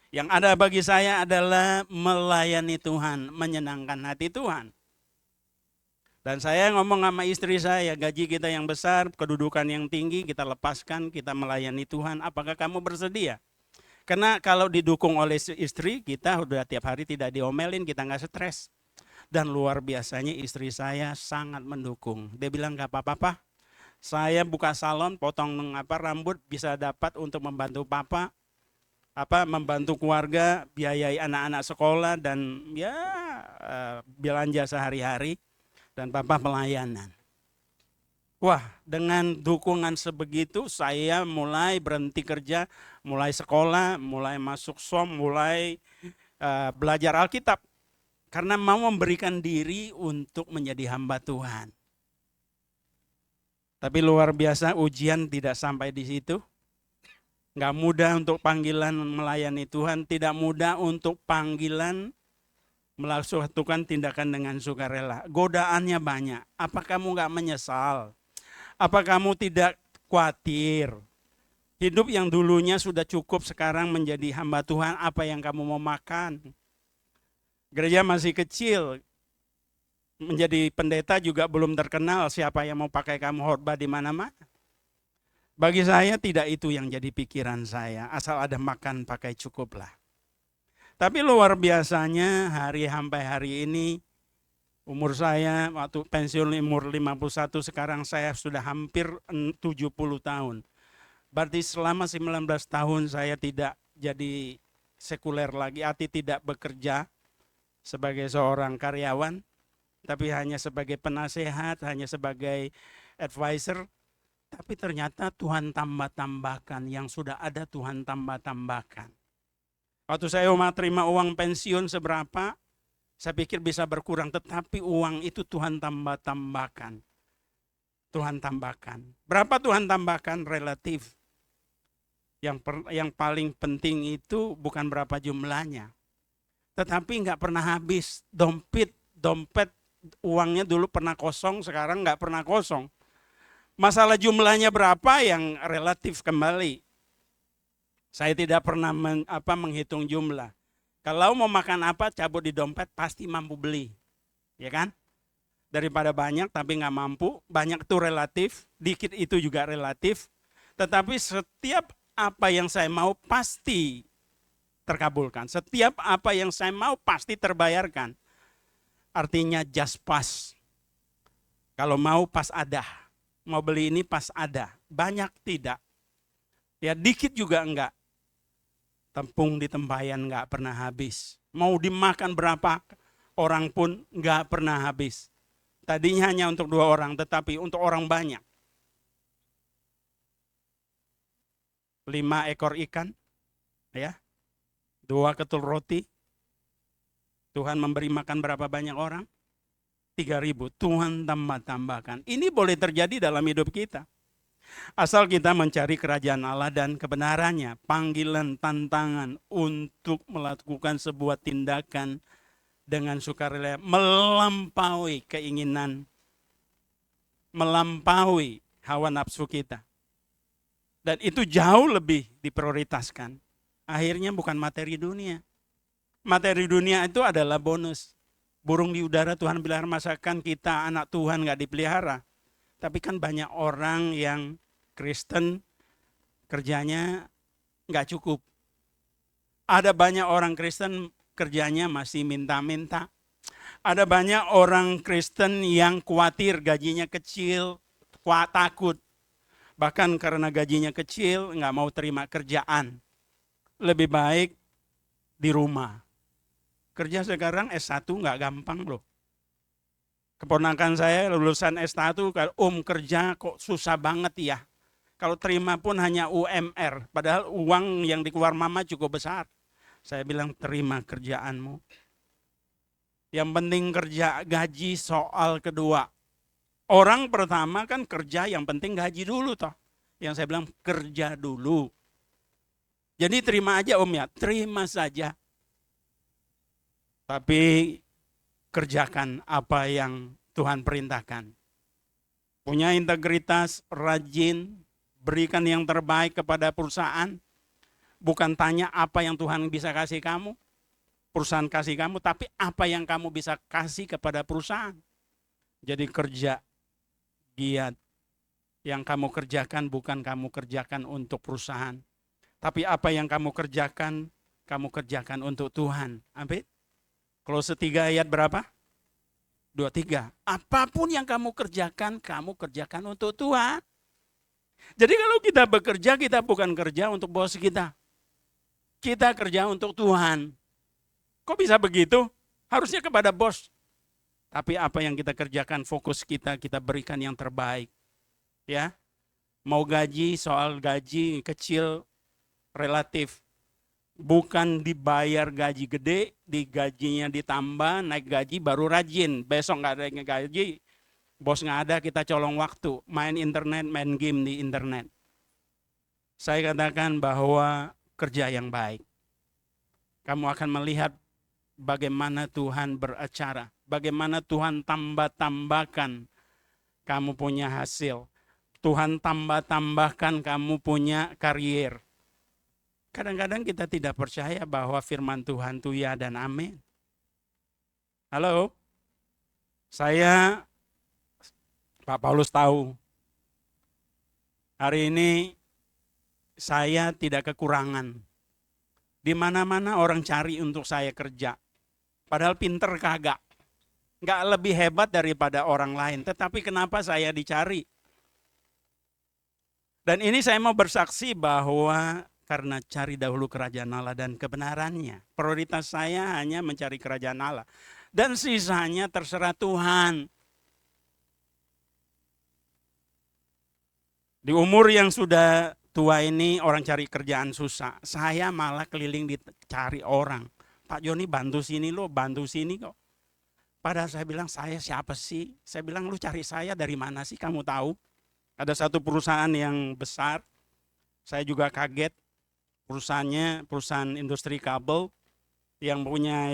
Yang ada bagi saya adalah melayani Tuhan, menyenangkan hati Tuhan. Dan saya ngomong sama istri saya, gaji kita yang besar, kedudukan yang tinggi, kita lepaskan, kita melayani Tuhan. Apakah kamu bersedia? Karena kalau didukung oleh istri, kita udah tiap hari tidak diomelin, kita nggak stres. Dan luar biasanya istri saya sangat mendukung. Dia bilang nggak apa-apa, saya buka salon, potong rambut bisa dapat untuk membantu papa, membantu keluarga, biayai anak-anak sekolah dan belanja sehari-hari dan papa pelayanan. Wah, dengan dukungan sebegitu saya mulai berhenti kerja, mulai sekolah, mulai masuk SOM, mulai belajar Alkitab. Karena mau memberikan diri untuk menjadi hamba Tuhan. Tapi luar biasa ujian tidak sampai di situ. Nggak mudah untuk panggilan melayani Tuhan, tidak mudah untuk panggilan melakukan tindakan dengan sukarela. Godaannya banyak. Apa kamu nggak menyesal? Apa kamu tidak khawatir? Hidup yang dulunya sudah cukup sekarang menjadi hamba Tuhan, apa yang kamu mau makan? Gereja masih kecil, menjadi pendeta juga belum terkenal, siapa yang mau pakai kamu khotbah di mana-mana? Bagi saya tidak itu yang jadi pikiran saya, asal ada makan pakai cukuplah. Tapi luar biasanya sampai hari ini, umur saya waktu pensiun umur 51, sekarang saya sudah hampir 70 tahun. Berarti selama 19 tahun saya tidak jadi sekuler lagi, arti tidak bekerja sebagai seorang karyawan, tapi hanya sebagai penasehat, hanya sebagai advisor. Tapi ternyata Tuhan tambah-tambahkan, yang sudah ada Tuhan tambah-tambahkan. Waktu saya mau terima uang pensiun seberapa, saya pikir bisa berkurang, tetapi uang itu Tuhan tambah-tambahkan. Tuhan tambahkan. Berapa Tuhan tambahkan? Relatif. Yang paling penting itu bukan berapa jumlahnya, tetapi nggak pernah habis. Dompet uangnya dulu pernah kosong, sekarang nggak pernah kosong. Masalah jumlahnya berapa yang relatif kembali. Saya tidak pernah menghitung jumlah. Kalau mau makan apa, cabut di dompet pasti mampu beli. Ya kan? Daripada banyak tapi nggak mampu, banyak itu relatif, dikit itu juga relatif. Tetapi setiap apa yang saya mau pasti terkabulkan. Setiap apa yang saya mau pasti terbayarkan. Artinya just pas. Kalau mau pas ada. Mau beli ini pas ada. Banyak tidak. Ya dikit juga enggak. Tepung di tempayan enggak pernah habis. Mau dimakan berapa orang pun enggak pernah habis. Tadinya hanya untuk 2 orang, tetapi untuk orang banyak. 5 ekor ikan, ya, 2 ketul roti. Tuhan memberi makan berapa banyak orang? 3.000. Tuhan tambah-tambahkan. Ini boleh terjadi dalam hidup kita. Asal kita mencari kerajaan Allah dan kebenarannya. Panggilan, tantangan untuk melakukan sebuah tindakan dengan sukarela, melampaui keinginan, melampaui hawa nafsu kita. Dan itu jauh lebih diprioritaskan. Akhirnya bukan materi dunia. Materi dunia itu adalah bonus. Burung di udara Tuhan pelihara, masakan kita anak Tuhan gak dipelihara. Tapi kan banyak orang yang Kristen kerjanya gak cukup. Ada banyak orang Kristen kerjanya masih minta-minta. Ada banyak orang Kristen yang khawatir gajinya kecil, takut. Bahkan karena gajinya kecil gak mau terima kerjaan. Lebih baik di rumah. Kerja sekarang S1 nggak gampang loh. Keponakan saya lulusan S1, kerja kok susah banget ya. Kalau terima pun hanya UMR, padahal uang yang dikeluar mama cukup besar. Saya bilang terima kerjaanmu. Yang penting kerja, gaji soal kedua. Orang pertama kan kerja, yang penting gaji dulu toh. Yang saya bilang kerja dulu. Jadi terima aja Om ya, terima saja. Tapi kerjakan apa yang Tuhan perintahkan. Punya integritas, rajin, berikan yang terbaik kepada perusahaan. Bukan tanya apa yang Tuhan bisa kasih kamu, perusahaan kasih kamu, tapi apa yang kamu bisa kasih kepada perusahaan. Jadi kerja, giat. Yang kamu kerjakan bukan kamu kerjakan untuk perusahaan. Tapi apa yang kamu kerjakan untuk Tuhan. Amin. Kolose 3 ayat berapa? 23. Apapun yang kamu kerjakan untuk Tuhan. Jadi kalau kita bekerja, kita bukan kerja untuk bos kita. Kita kerja untuk Tuhan. Kok bisa begitu? Harusnya kepada bos. Tapi apa yang kita kerjakan, fokus kita berikan yang terbaik. Ya. Mau gaji, soal gaji kecil relatif. Bukan dibayar gaji gede, di gajinya ditambah, naik gaji baru rajin. Besok nggak ada gaji, bos nggak ada, kita colong waktu. Main internet, main game di internet. Saya katakan bahwa kerja yang baik. Kamu akan melihat bagaimana Tuhan beracara. Bagaimana Tuhan tambah-tambahkan kamu punya hasil. Tuhan tambah-tambahkan kamu punya karier. Kadang-kadang kita tidak percaya bahwa firman Tuhan itu ya dan amin. Halo, Pak Paulus tahu, hari ini saya tidak kekurangan. Di mana-mana orang cari untuk saya kerja. Padahal pinter kagak. Nggak lebih hebat daripada orang lain. Tetapi kenapa saya dicari? Dan ini saya mau bersaksi bahwa karena cari dahulu kerajaan Allah dan kebenarannya. Prioritas saya hanya mencari kerajaan Allah. Dan sisanya terserah Tuhan. Di umur yang sudah tua ini orang cari kerjaan susah. Saya malah keliling dicari orang. Pak Joni bantu sini lo, bantu sini kok. Padahal saya bilang, saya siapa sih? Saya bilang, lu cari saya dari mana sih, kamu tahu? Ada satu perusahaan yang besar, saya juga kaget. Perusahaannya perusahaan industri kabel yang punya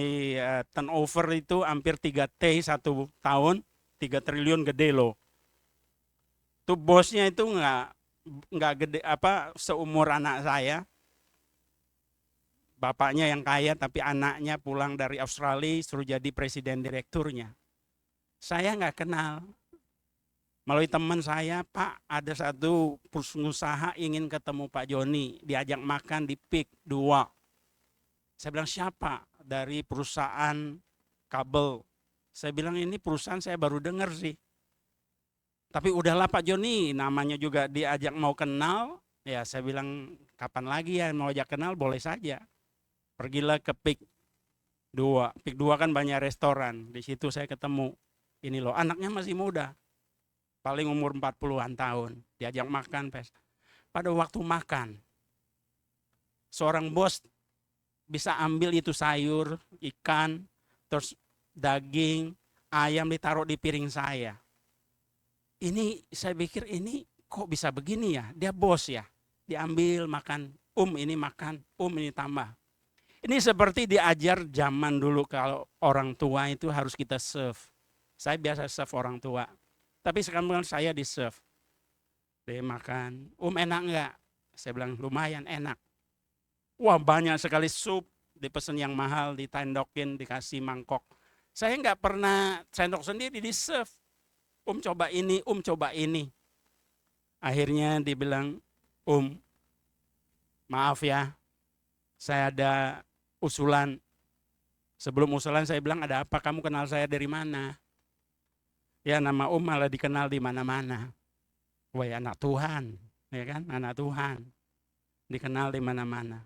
turnover itu hampir 3T satu tahun, 3 triliun gede loh. Tuh bosnya itu nggak gede seumur anak saya. Bapaknya yang kaya tapi anaknya pulang dari Australia suruh jadi presiden direkturnya. Saya nggak kenal. Melalui teman saya, Pak, ada satu pengusaha ingin ketemu Pak Joni, diajak makan di PIK 2. Saya bilang, siapa? Dari perusahaan kabel. Saya bilang, ini perusahaan saya baru dengar sih. Tapi udahlah Pak Joni, namanya juga diajak mau kenal. Ya saya bilang, kapan lagi ya mau ajak kenal, boleh saja. Pergilah ke PIK 2. PIK 2 kan banyak restoran. Di situ saya ketemu. Ini loh, anaknya masih muda. Paling umur 40-an tahun, diajak makan pes. Pada waktu makan, seorang bos bisa ambil itu sayur, ikan, terus daging, ayam ditaruh di piring saya. Ini saya pikir ini kok bisa begini ya, dia bos ya. Diambil makan, ini makan, ini tambah. Ini seperti diajar zaman dulu kalau orang tua itu harus kita serve. Saya biasa serve orang tua. Tapi sekarang saya di serve. Dia makan, enak enggak? Saya bilang lumayan enak. Wah banyak sekali sup, dipesen yang mahal, ditendokin, dikasih mangkok. Saya enggak pernah sendok sendiri di serve. Coba ini, coba ini. Akhirnya dibilang, maaf ya, saya ada usulan. Sebelum usulan saya bilang, ada apa? Kamu kenal saya dari mana? Ya nama malah dikenal di mana-mana. Wah anak Tuhan, ya kan? Anak Tuhan. Dikenal di mana-mana.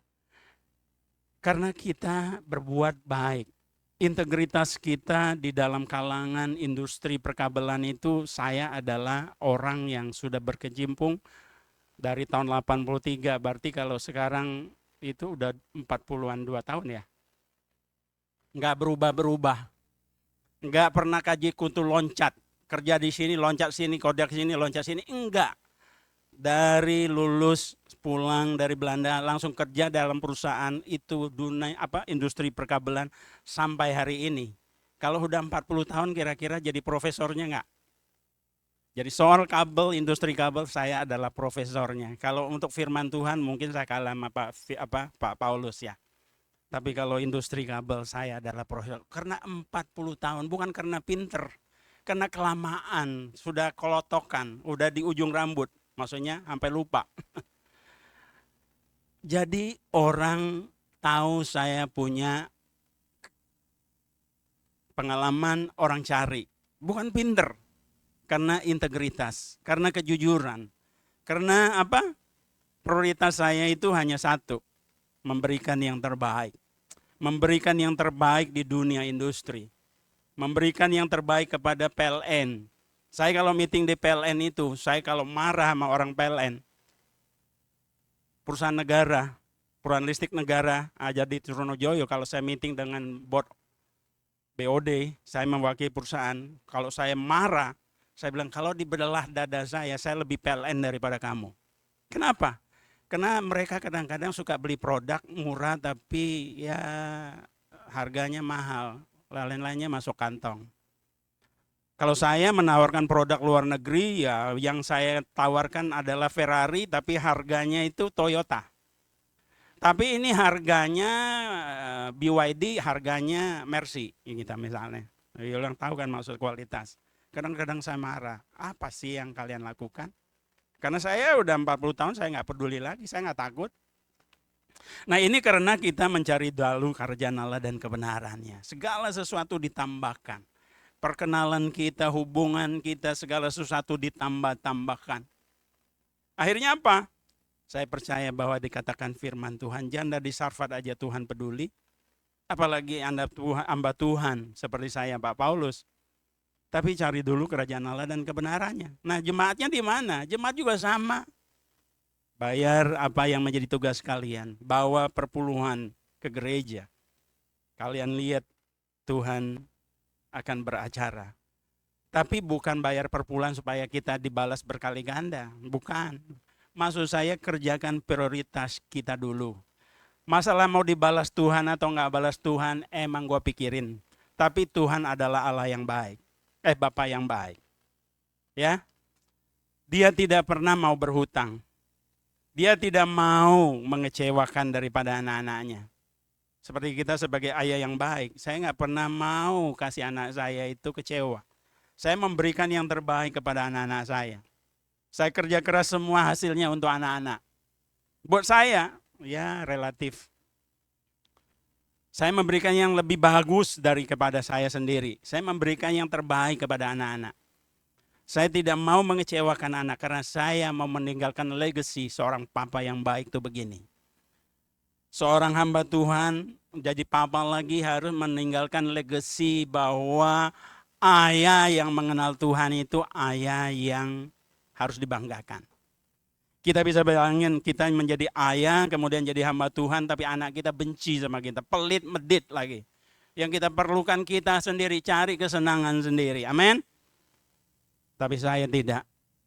Karena kita berbuat baik. Integritas kita di dalam kalangan industri perkabelan itu, saya adalah orang yang sudah berkecimpung dari tahun 83. Berarti kalau sekarang itu udah 40-an 2 tahun ya. Enggak berubah-berubah. Enggak pernah kaji kutu loncat. Kerja di sini, loncat sini, kodak sini, loncat sini. Enggak. Dari lulus pulang dari Belanda langsung kerja dalam perusahaan itu industri perkabelan sampai hari ini. Kalau udah 40 tahun kira-kira jadi profesornya enggak? Jadi soal kabel, industri kabel saya adalah profesornya. Kalau untuk firman Tuhan mungkin saya kalah sama Pak Paulus ya. Tapi kalau industri kabel saya adalah profesor. Karena 40 tahun, bukan karena pinter. Karena kelamaan, sudah kolotokan, udah di ujung rambut. Maksudnya sampai lupa. Jadi orang tahu saya punya pengalaman orang cari. Bukan pinter. Karena integritas, karena kejujuran. Karena apa? Prioritas saya itu hanya satu. Memberikan yang terbaik. Memberikan yang terbaik di dunia industri. Memberikan yang terbaik kepada PLN. Saya kalau meeting di PLN itu, saya kalau marah sama orang PLN, perusahaan negara, perusahaan listrik negara, jadi di Trunojoyo, kalau saya meeting dengan board BOD, saya mewakili perusahaan, kalau saya marah, saya bilang kalau dibelah dada saya lebih PLN daripada kamu. Kenapa? Karena mereka kadang-kadang suka beli produk murah tapi ya harganya mahal. Lain-lainnya masuk kantong. Kalau saya menawarkan produk luar negeri, ya yang saya tawarkan adalah Ferrari, tapi harganya itu Toyota. Tapi ini harganya BYD, harganya Mercy, kita misalnya. Yang tahu kan maksud kualitas. Kadang-kadang saya marah, apa sih yang kalian lakukan? Karena saya udah 40 tahun, saya nggak peduli lagi, saya nggak takut. Nah ini karena kita mencari dahulu kerajaan Allah dan kebenarannya. Segala sesuatu ditambahkan. Perkenalan kita, hubungan kita, segala sesuatu ditambah-tambahkan. Akhirnya apa? Saya percaya bahwa dikatakan firman Tuhan, janda di Sarfat aja Tuhan peduli. Apalagi hamba Tuhan seperti saya Pak Paulus. Tapi cari dulu kerajaan Allah dan kebenarannya. Nah jemaatnya di mana? Jemaat juga sama. Bayar apa yang menjadi tugas kalian. Bawa perpuluhan ke gereja. Kalian lihat Tuhan akan beracara. Tapi bukan bayar perpuluhan supaya kita dibalas berkali ganda. Bukan. Maksud saya kerjakan prioritas kita dulu. Masalah mau dibalas Tuhan atau nggak balas Tuhan, emang gue pikirin. Tapi Tuhan adalah Allah yang baik. Bapa yang baik. Ya, Dia tidak pernah mau berhutang. Dia tidak mau mengecewakan daripada anak-anaknya. Seperti kita sebagai ayah yang baik, saya nggak pernah mau kasih anak saya itu kecewa. Saya memberikan yang terbaik kepada anak-anak saya. Saya kerja keras semua hasilnya untuk anak-anak. Buat saya, ya relatif. Saya memberikan yang lebih bagus dari kepada saya sendiri. Saya memberikan yang terbaik kepada anak-anak. Saya tidak mau mengecewakan anak karena saya mau meninggalkan legacy seorang papa yang baik itu begini. Seorang hamba Tuhan jadi papa lagi harus meninggalkan legacy bahwa ayah yang mengenal Tuhan itu ayah yang harus dibanggakan. Kita bisa bayangin kita menjadi ayah kemudian jadi hamba Tuhan tapi anak kita benci sama kita, pelit medit lagi. Yang kita perlukan kita sendiri cari kesenangan sendiri. Amin. Tapi saya tidak.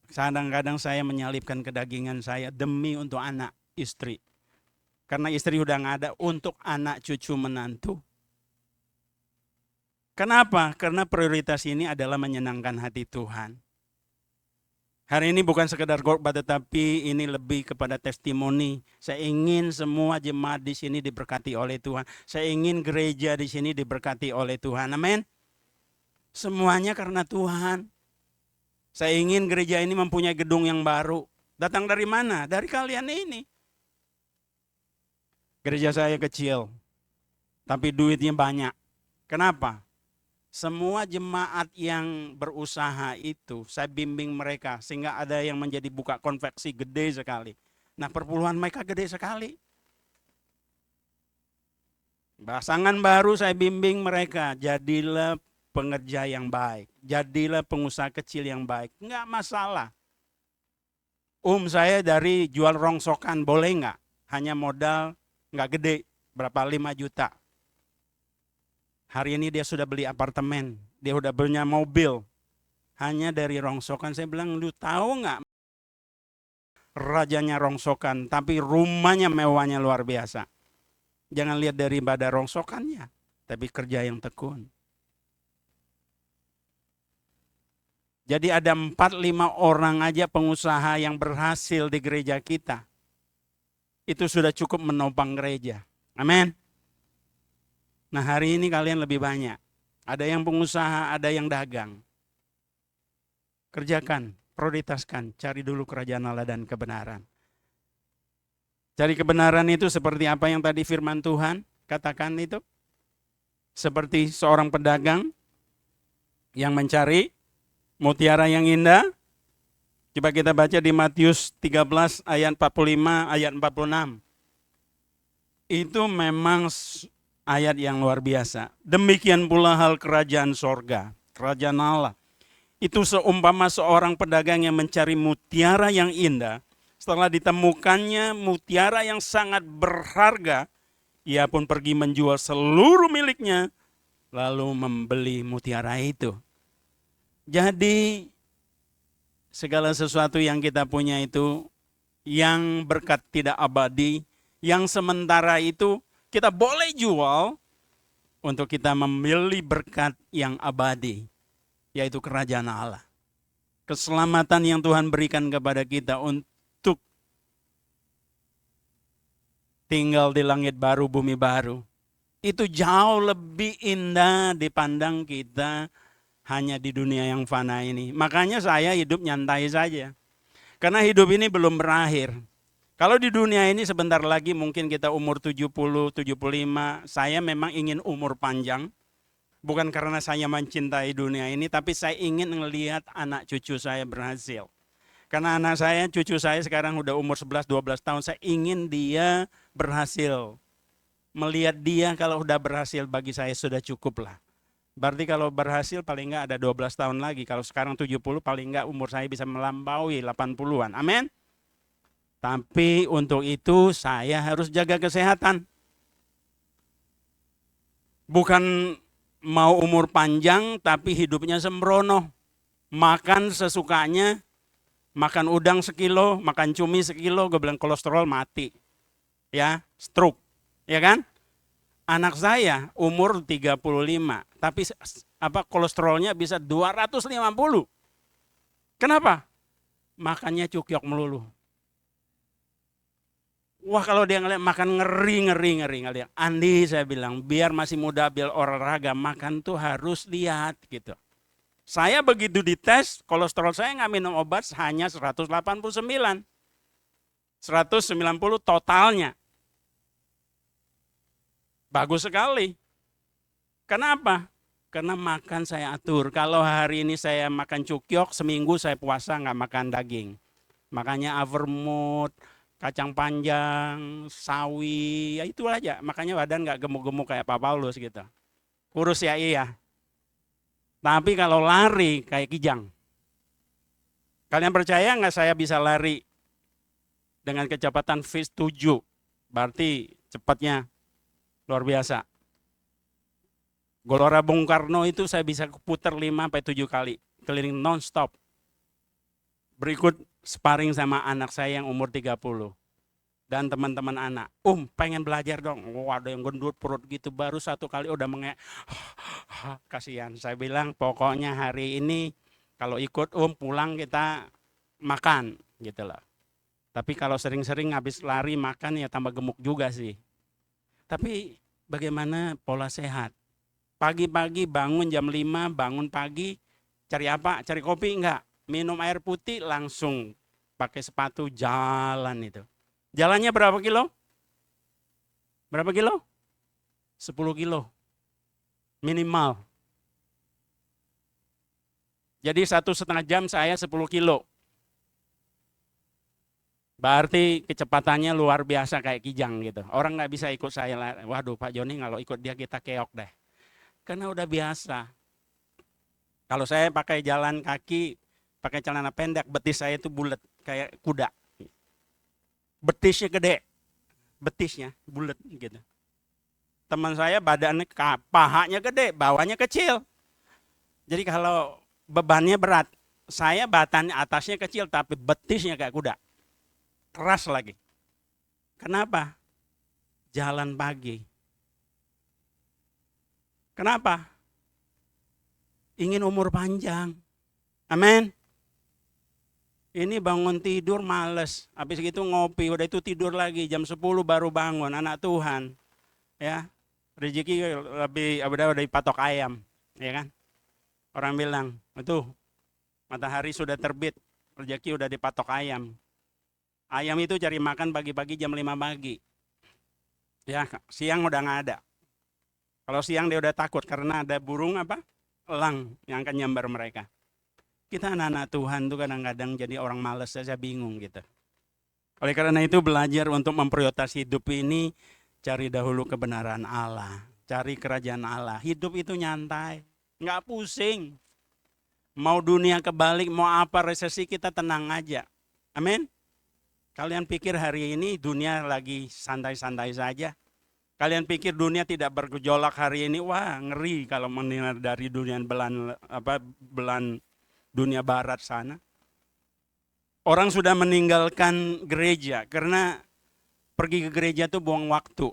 Kadang-kadang saya menyalipkan kedagingan saya demi untuk anak istri. Karena istri udah nggak ada untuk anak cucu menantu. Kenapa? Karena prioritas ini adalah menyenangkan hati Tuhan. Hari ini bukan sekedar khotbah tetapi ini lebih kepada testimoni. Saya ingin semua jemaat di sini diberkati oleh Tuhan. Saya ingin gereja di sini diberkati oleh Tuhan. Amin. Semuanya karena Tuhan. Saya ingin gereja ini mempunyai gedung yang baru. Datang dari mana? Dari kalian ini. Gereja saya kecil, tapi duitnya banyak. Kenapa? Semua jemaat yang berusaha itu, saya bimbing mereka. Sehingga ada yang menjadi buka konveksi gede sekali. Nah perpuluhan mereka gede sekali. Pasangan baru saya bimbing mereka, jadilah pengerja yang baik. Jadilah pengusaha kecil yang baik. Enggak masalah. Saya dari jual rongsokan, boleh enggak? Hanya modal enggak gede, berapa 5 juta. Hari ini dia sudah beli apartemen, dia udah punya mobil. Hanya dari rongsokan. Saya bilang, lu tahu enggak? Rajanya rongsokan, tapi rumahnya mewahnya luar biasa. Jangan lihat daripada rongsokannya, tapi kerja yang tekun. Jadi ada 4-5 orang aja pengusaha yang berhasil di gereja kita. Itu sudah cukup menopang gereja. Amin. Nah hari ini kalian lebih banyak. Ada yang pengusaha, ada yang dagang. Kerjakan, prioritaskan, cari dulu kerajaan Allah dan kebenaran. Cari kebenaran itu seperti apa yang tadi firman Tuhan katakan itu. Seperti seorang pedagang yang mencari mutiara yang indah. Coba kita baca di Matius 13 ayat 45 ayat 46. Itu memang ayat yang luar biasa. Demikian pula hal kerajaan sorga, kerajaan Allah. Itu seumpama seorang pedagang yang mencari mutiara yang indah. Setelah ditemukannya mutiara yang sangat berharga, ia pun pergi menjual seluruh miliknya, lalu membeli mutiara itu. Jadi segala sesuatu yang kita punya itu yang berkat tidak abadi, yang sementara itu kita boleh jual untuk kita memilih berkat yang abadi, yaitu kerajaan Allah. Keselamatan yang Tuhan berikan kepada kita untuk tinggal di langit baru, bumi baru. Itu jauh lebih indah dipandang kita hanya di dunia yang fana ini. Makanya saya hidup nyantai saja. Karena hidup ini belum berakhir. Kalau di dunia ini sebentar lagi mungkin kita umur 70, 75. Saya memang ingin umur panjang. Bukan karena saya mencintai dunia ini, tapi saya ingin melihat anak cucu saya berhasil. Karena anak saya, cucu saya sekarang udah umur 11-12 tahun. Saya ingin dia berhasil. Melihat dia kalau udah berhasil bagi saya sudah cukup lah. Berarti kalau berhasil paling enggak ada 12 tahun lagi. Kalau sekarang 70 paling enggak umur saya bisa melampaui 80-an. Amin. Tapi untuk itu saya harus jaga kesehatan. Bukan mau umur panjang tapi hidupnya sembrono. Makan sesukanya, makan udang sekilo, makan cumi sekilo, gue bilang kolesterol mati. Ya, stroke. Ya kan? Anak saya umur 35, tapi kolesterolnya bisa 250. Kenapa? Makannya cukyok melulu. Wah, kalau dia ngeliat makan ngeri. Andi, saya bilang, biar masih muda, biar olahraga, makan tuh harus lihat gitu. Saya begitu dites, kolesterol saya nggak minum obat hanya 189. 190 totalnya. Bagus sekali. Kenapa? Karena makan saya atur. Kalau hari ini saya makan cukyok, seminggu saya puasa nggak makan daging. Makanya avermut, kacang panjang, sawi, ya itu aja. Makanya badan nggak gemuk-gemuk kayak Pak Paulus gitu. Kurus ya iya. Tapi kalau lari kayak kijang. Kalian percaya nggak saya bisa lari dengan kecepatan VIS 7? Berarti cepatnya luar biasa. Gelora Bung Karno itu saya bisa putar 5-7 kali, keliling non-stop. Berikut sparring sama anak saya yang umur 30. Dan teman-teman anak, pengen belajar dong. Ada yang gendut perut gitu, baru 1 kali udah kasihan. Saya bilang pokoknya hari ini kalau ikut pulang kita makan gitu loh. Tapi kalau sering-sering habis lari makan ya tambah gemuk juga sih. Tapi bagaimana pola sehat? Pagi-pagi bangun jam 5, bangun pagi, cari apa? Cari kopi enggak? Minum air putih langsung pakai sepatu jalan itu. Jalannya berapa kilo? Berapa kilo? 10 kilo. Minimal. Jadi 1,5 jam saya 10 kilo. Berarti kecepatannya luar biasa kayak kijang gitu. Orang nggak bisa ikut saya. Waduh Pak Joni kalau ikut dia kita keok deh. Karena udah biasa. Kalau saya pakai jalan kaki, pakai celana pendek, betis saya itu bulat kayak kuda. Betisnya gede, betisnya bulat gitu. Teman saya badannya pahanya gede, bawahnya kecil. Jadi kalau bebannya berat, saya badannya atasnya kecil tapi betisnya kayak kuda. Keras lagi. Kenapa? Jalan pagi. Kenapa? Ingin umur panjang. Amin. Ini bangun tidur males. Habis gitu ngopi, udah itu tidur lagi. Jam 10 baru bangun, anak Tuhan. Ya, rezeki lebih udah dipatok ayam. Ya kan? Orang bilang, itu matahari sudah terbit, rezeki udah dipatok ayam. Ayam itu cari makan pagi-pagi jam 5 pagi. Ya, siang udah nggak ada. Kalau siang dia udah takut karena ada burung elang yang akan nyambar mereka. Kita anak-anak Tuhan tuh kadang-kadang jadi orang malas, saya bingung gitu. Oleh karena itu belajar untuk memprioritas hidup ini, cari dahulu kebenaran Allah, cari kerajaan Allah. Hidup itu nyantai, nggak pusing. Mau dunia kebalik, mau apa resesi kita tenang aja. Amin. Kalian pikir hari ini dunia lagi santai-santai saja? Kalian pikir dunia tidak bergejolak hari ini? Wah, ngeri kalau mendengar dari dunia belan dunia barat sana. Orang sudah meninggalkan gereja karena pergi ke gereja itu buang waktu.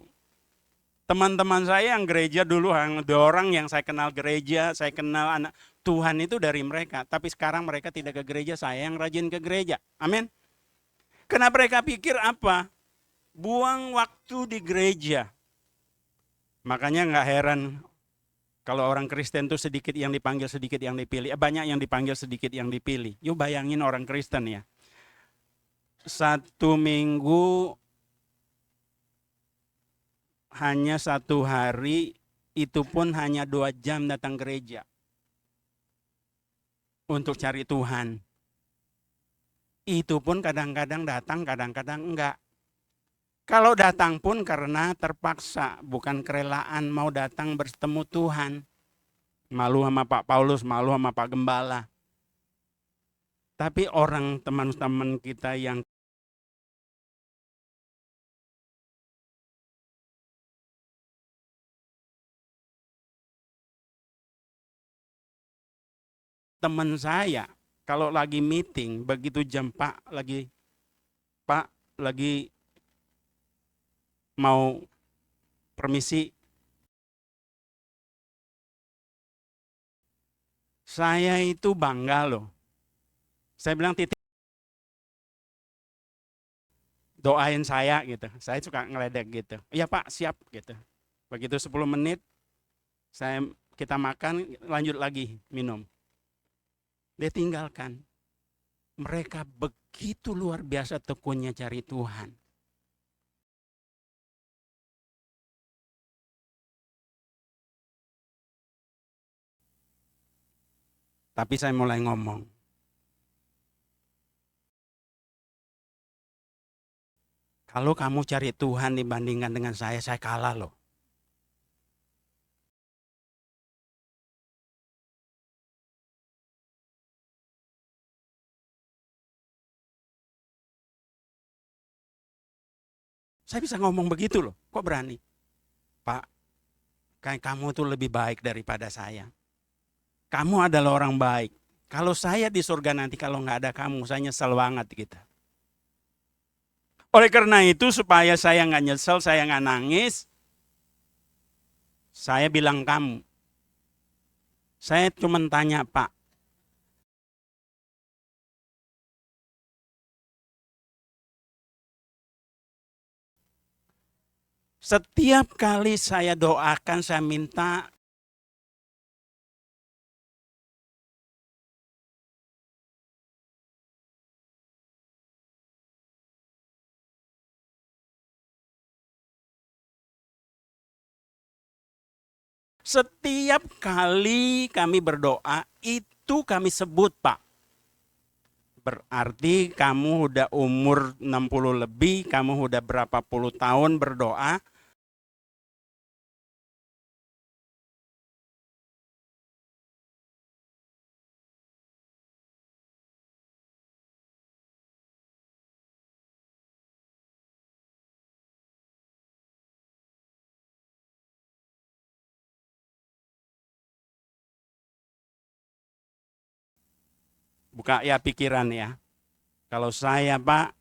Teman-teman saya yang gereja dulu, ada orang yang saya kenal gereja, saya kenal anak Tuhan itu dari mereka. Tapi sekarang mereka tidak ke gereja, saya yang rajin ke gereja. Amin. Karena mereka pikir apa? Buang waktu di gereja. Makanya nggak heran kalau orang Kristen tuh sedikit yang dipanggil, sedikit yang dipilih. Banyak yang dipanggil, sedikit yang dipilih. Yuk bayangin orang Kristen ya. 1 minggu hanya 1 hari, itu pun hanya 2 jam datang gereja. Untuk cari Tuhan. Itu pun kadang-kadang datang, kadang-kadang enggak. Kalau datang pun karena terpaksa, bukan kerelaan mau datang bertemu Tuhan. Malu sama Pak Paulus, malu sama Pak Gembala. Tapi orang teman-teman kita yang teman saya kalau lagi meeting, begitu jam Pak lagi mau permisi, saya itu bangga loh. Saya bilang, Titi, doain saya gitu. Saya suka ngeledek gitu. Iya Pak, siap gitu. Begitu 10 menit, kita makan, lanjut lagi minum. Dia tinggalkan. Mereka begitu luar biasa tekunnya cari Tuhan. Tapi saya mulai ngomong, kalau kamu cari Tuhan dibandingkan dengan saya kalah loh. Saya bisa ngomong begitu loh, kok berani? Pak, kayak kamu tuh lebih baik daripada saya. Kamu adalah orang baik. Kalau saya di surga nanti, kalau nggak ada kamu, saya nyesel banget gitu. Oleh karena itu, supaya saya nggak nyesel, saya nggak nangis, saya bilang kamu. Saya cuma tanya, Pak, setiap kali saya doakan, saya minta setiap kali kami berdoa, itu kami sebut, Pak. Berarti kamu udah umur 60 lebih, kamu udah berapa puluh tahun berdoa. Buka ya pikiran ya. Kalau saya Pak,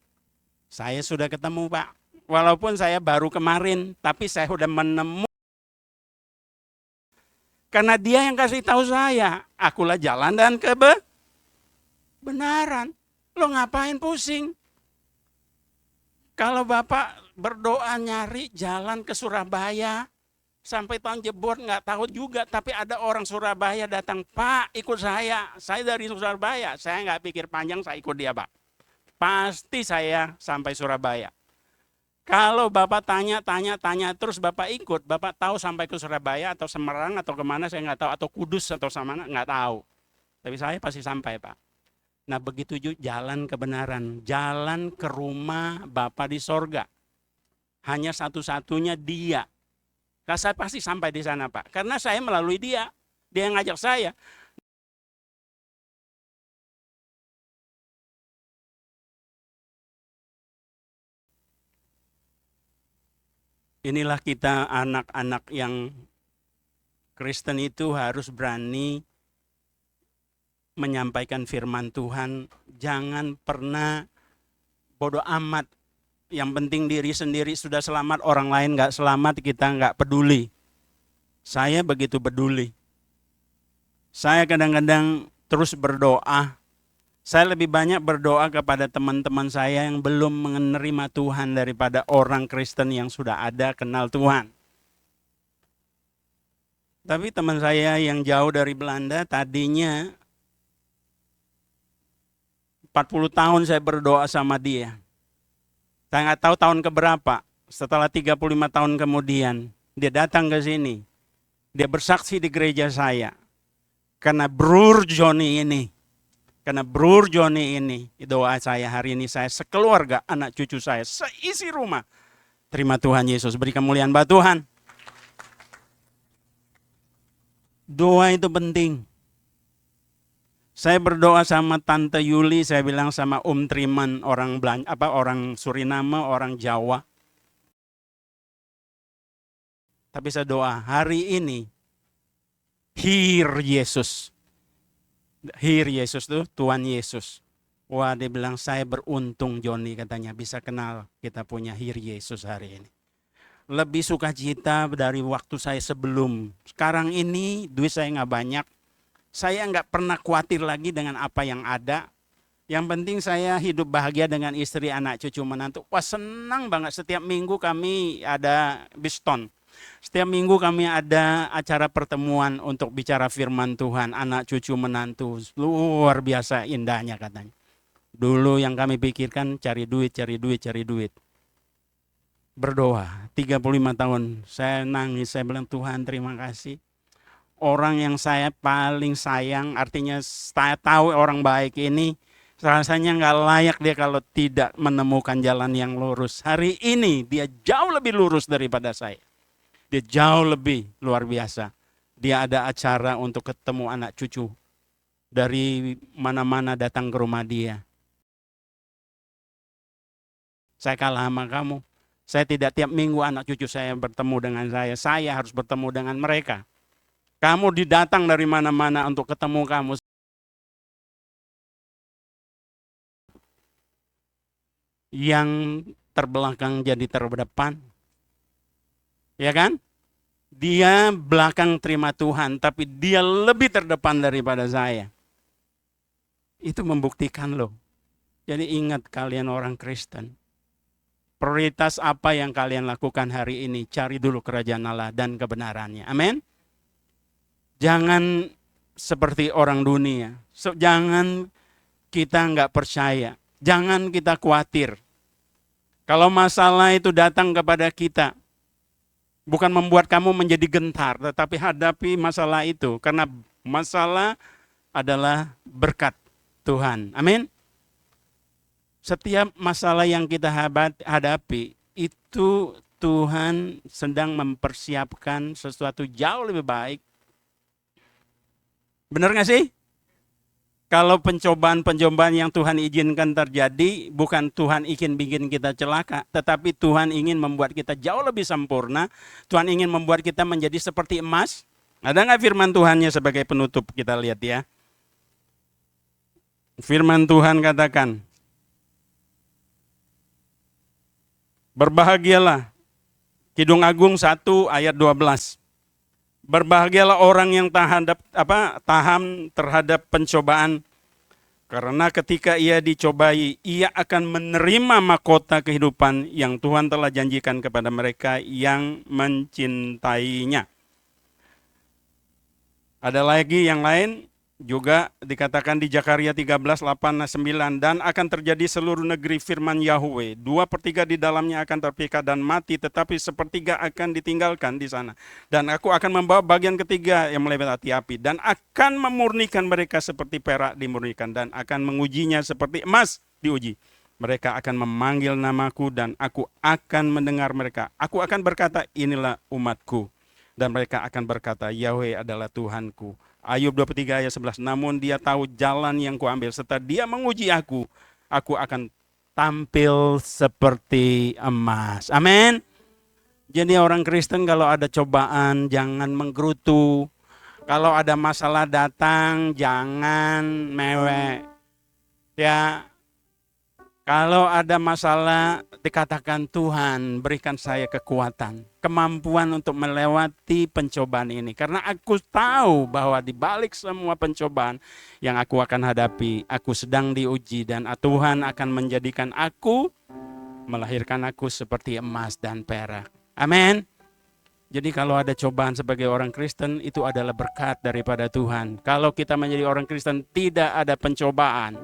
saya sudah ketemu Pak. Walaupun saya baru kemarin, tapi saya sudah menemukan. Karena dia yang kasih tahu saya, akulah jalan dan kebenaran. Lo ngapain pusing? Kalau Bapak berdoa nyari jalan ke Surabaya, sampai tahun jebor nggak tahu juga, tapi ada orang Surabaya datang, Pak ikut saya dari Surabaya, saya nggak pikir panjang, saya ikut dia Pak. Pasti saya sampai Surabaya. Kalau Bapak tanya terus Bapak ikut, Bapak tahu sampai ke Surabaya atau Semarang atau kemana saya nggak tahu, atau Kudus atau mana nggak tahu. Tapi saya pasti sampai Pak. Nah begitu juga jalan kebenaran, jalan ke rumah Bapak di sorga. Hanya satu-satunya dia. Nah, saya pasti sampai di sana Pak, karena saya melalui dia yang ngajak saya. Inilah kita anak-anak yang Kristen itu harus berani menyampaikan firman Tuhan. Jangan pernah bodoh amat. Yang penting diri sendiri sudah selamat, orang lain nggak selamat, kita nggak peduli. Saya begitu peduli. Saya kadang-kadang terus berdoa. Saya lebih banyak berdoa kepada teman-teman saya yang belum menerima Tuhan daripada orang Kristen yang sudah ada kenal Tuhan. Tapi teman saya yang jauh dari Belanda, tadinya 40 tahun saya berdoa sama dia. Saya nggak tahu tahun keberapa, setelah 35 tahun kemudian, dia datang ke sini. Dia bersaksi di gereja saya. Karena Brur Joni ini, doa saya hari ini, saya sekeluarga, anak cucu saya, seisi rumah. Terima Tuhan Yesus, beri kemuliaan buat Tuhan. Doa itu penting. Saya berdoa sama Tante Yuli, saya bilang sama Om Triman, orang Suriname, orang Jawa. Tapi saya doa hari ini, hear Yesus. Hear Yesus tuh, Tuhan Yesus. Wah, dia bilang saya beruntung Joni katanya bisa kenal kita punya Hear Yesus hari ini. Lebih sukacita dari waktu saya sebelum. Sekarang ini duit saya nggak banyak. Saya nggak pernah khawatir lagi dengan apa yang ada. Yang penting saya hidup bahagia dengan istri, anak, cucu, menantu. Wah, senang banget. Setiap minggu kami ada Biston. Setiap minggu kami ada acara pertemuan untuk bicara firman Tuhan. Anak, cucu, menantu. Luar biasa indahnya katanya. Dulu yang kami pikirkan cari duit. Berdoa. 35 tahun saya nangis. Saya bilang, Tuhan terima kasih. Orang yang saya paling sayang, artinya saya tahu orang baik ini, rasanya nggak layak dia kalau tidak menemukan jalan yang lurus. Hari ini dia jauh lebih lurus daripada saya. Dia jauh lebih luar biasa. Dia ada acara untuk ketemu anak cucu. Dari mana-mana datang ke rumah dia. Saya kalah sama kamu. Saya tidak tiap minggu anak cucu saya bertemu dengan saya. Saya harus bertemu dengan mereka. Kamu didatang dari mana-mana untuk ketemu kamu. Yang terbelakang jadi terdepan. Ya kan? Dia belakang terima Tuhan, tapi dia lebih terdepan daripada saya. Itu membuktikan loh. Jadi ingat kalian orang Kristen. Prioritas apa yang kalian lakukan hari ini? Cari dulu kerajaan Allah dan kebenarannya. Amin. Jangan seperti orang dunia. Jangan kita nggak percaya. Jangan kita khawatir. Kalau masalah itu datang kepada kita, bukan membuat kamu menjadi gentar, tetapi hadapi masalah itu. Karena masalah adalah berkat Tuhan. Amin. Setiap masalah yang kita hadapi, itu Tuhan sedang mempersiapkan sesuatu jauh lebih baik. Benar nggak sih? Kalau pencobaan-pencobaan yang Tuhan izinkan terjadi, bukan Tuhan ingin bikin kita celaka, tetapi Tuhan ingin membuat kita jauh lebih sempurna. Tuhan ingin membuat kita menjadi seperti emas. Ada nggak firman Tuhannya sebagai penutup? Kita lihat ya. Firman Tuhan katakan, berbahagialah. Kidung Agung 1 ayat 12. Berbahagialah orang yang tahan terhadap pencobaan. Karena ketika ia dicobai, ia akan menerima mahkota kehidupan yang Tuhan telah janjikan kepada mereka yang mencintainya. Ada lagi yang lain, juga dikatakan di Zakaria 13:8-9, dan akan terjadi seluruh negeri firman Yahweh, 2/3 di dalamnya akan terpikat dan mati, tetapi 1/3 akan ditinggalkan di sana. Dan aku akan membawa bagian ketiga yang melewati api, dan akan memurnikan mereka seperti perak dimurnikan, dan akan mengujinya seperti emas diuji. Mereka akan memanggil namaku, dan aku akan mendengar mereka. Aku akan berkata, inilah umatku. Dan mereka akan berkata, Yahweh adalah Tuhanku. Ayub 23 ayat 11, namun dia tahu jalan yang kuambil. Setelah dia menguji aku akan tampil seperti emas. Amin. Jadi orang Kristen kalau ada cobaan jangan menggerutu. Kalau ada masalah datang jangan mewek. Ya, kalau ada masalah dikatakan Tuhan berikan saya kekuatan, kemampuan untuk melewati pencobaan ini. Karena aku tahu bahwa di balik semua pencobaan yang aku akan hadapi, aku sedang diuji dan Tuhan akan menjadikan aku, melahirkan aku seperti emas dan perak. Amin. Jadi kalau ada cobaan sebagai orang Kristen itu adalah berkat daripada Tuhan. Kalau kita menjadi orang Kristen tidak ada pencobaan.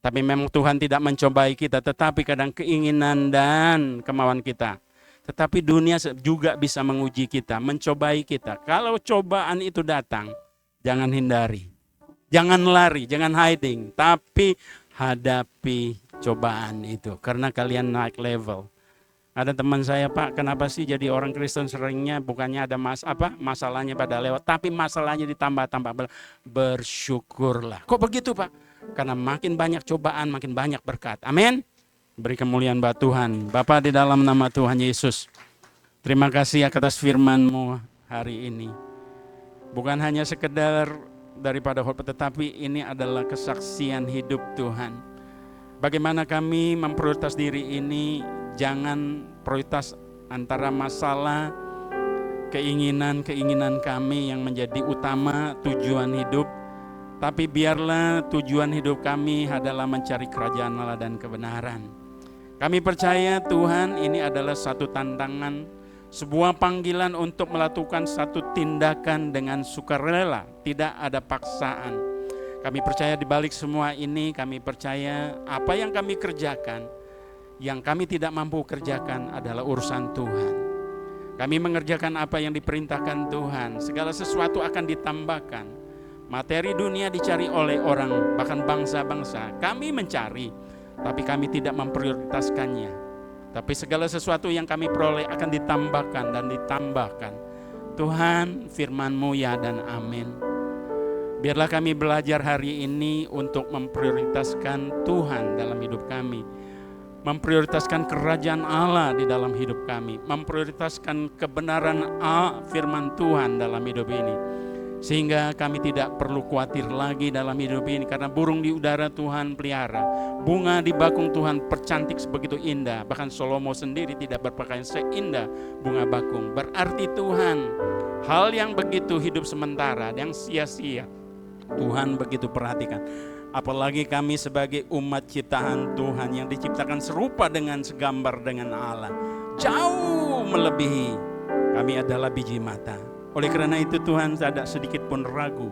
Tapi memang Tuhan tidak mencobai kita, tetapi kadang keinginan dan kemauan kita. Tetapi dunia juga bisa menguji kita, mencobai kita. Kalau cobaan itu datang, jangan hindari. Jangan lari, jangan hiding. Tapi hadapi cobaan itu. Karena kalian naik level. Ada teman saya, Pak, kenapa sih jadi orang Kristen seringnya bukannya ada masalahnya pada lewat. Tapi masalahnya ditambah-tambah. Bersyukurlah. Kok begitu, Pak? Karena makin banyak cobaan, makin banyak berkat. Amin. Beri kemuliaan buat Tuhan. Bapa di dalam nama Tuhan Yesus, terima kasih atas firman-Mu hari ini. Bukan hanya sekedar daripada khotbah, tetapi ini adalah kesaksian hidup Tuhan. Bagaimana kami memprioritas diri ini, jangan prioritas antara masalah, keinginan kami yang menjadi utama tujuan hidup, tapi biarlah tujuan hidup kami adalah mencari kerajaan Allah dan kebenaran. Kami percaya Tuhan ini adalah satu tantangan, sebuah panggilan untuk melakukan satu tindakan dengan sukarela, tidak ada paksaan. Kami percaya di balik semua ini, kami percaya apa yang kami kerjakan, yang kami tidak mampu kerjakan adalah urusan Tuhan. Kami mengerjakan apa yang diperintahkan Tuhan, segala sesuatu akan ditambahkan. Materi dunia dicari oleh orang, bahkan bangsa-bangsa. Kami mencari, tapi kami tidak memprioritaskannya. Tapi segala sesuatu yang kami peroleh akan ditambahkan dan ditambahkan. Tuhan, firman-Mu ya dan amin. Biarlah kami belajar hari ini untuk memprioritaskan Tuhan dalam hidup kami. Memprioritaskan kerajaan Allah di dalam hidup kami. Memprioritaskan kebenaran firman Tuhan dalam hidup ini. Sehingga kami tidak perlu khawatir lagi dalam hidup ini, karena burung di udara Tuhan pelihara, bunga di bakung Tuhan percantik sebegitu indah. Bahkan Salomo sendiri tidak berpakaian seindah bunga bakung. Berarti Tuhan, hal yang begitu hidup sementara, yang sia-sia, Tuhan begitu perhatikan. Apalagi kami sebagai umat ciptaan Tuhan yang diciptakan serupa dengan segambar dengan Allah, jauh melebihi. Kami adalah biji mata. Oleh karena itu Tuhan, tidak sedikit pun ragu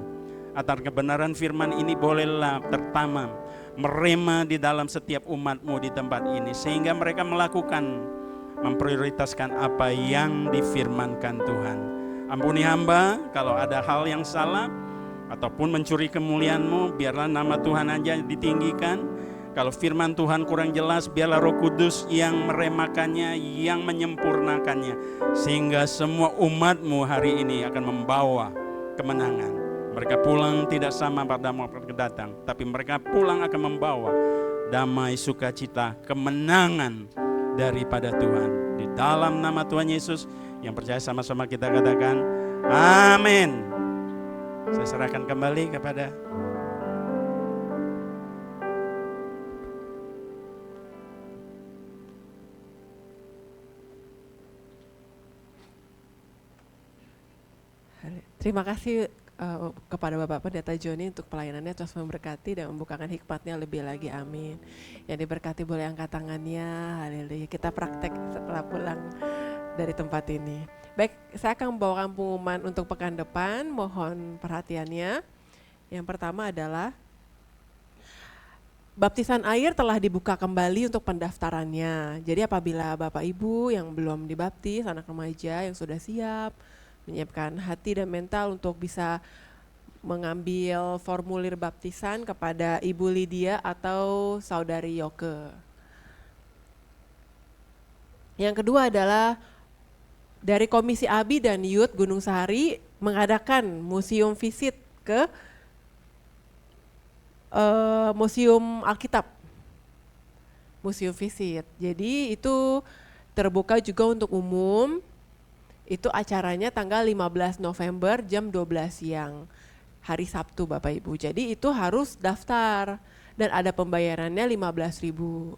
atas kebenaran firman ini bolehlah tertanam, merema di dalam setiap umat-Mu di tempat ini, sehingga mereka melakukan, memprioritaskan apa yang difirmankan Tuhan. Ampuni hamba kalau ada hal yang salah ataupun mencuri kemuliaan-Mu, biarlah nama Tuhan aja ditinggikan. Kalau firman Tuhan kurang jelas, biarlah Roh Kudus yang meremakannya, yang menyempurnakannya, sehingga semua umat-Mu hari ini akan membawa kemenangan. Mereka pulang tidak sama pada waktu datang, tapi mereka pulang akan membawa damai, sukacita, kemenangan daripada Tuhan. Di dalam nama Tuhan Yesus, yang percaya sama-sama kita katakan, amin. Saya serahkan kembali kepada Terima kasih kepada Bapak Pendeta Joni untuk pelayanannya, terus memberkati dan membukakan hikmatnya lebih lagi, amin. Yang diberkati boleh angkat tangannya, haleluya. Kita praktek setelah pulang dari tempat ini. Baik, saya akan membawakan pengumuman untuk pekan depan, mohon perhatiannya. Yang pertama adalah baptisan air telah dibuka kembali untuk pendaftarannya. Jadi apabila Bapak Ibu yang belum dibaptis, anak remaja yang sudah siap, menyiapkan hati dan mental untuk bisa mengambil formulir baptisan kepada Ibu Lydia atau Saudari Yoke. Yang kedua adalah dari Komisi Abi dan Youth Gunung Sahari mengadakan museum visit ke Museum Alkitab. Museum visit. Jadi itu terbuka juga untuk umum. Itu acaranya tanggal 15 November jam 12 siang, hari Sabtu Bapak Ibu. Jadi itu harus daftar dan ada pembayarannya 15.000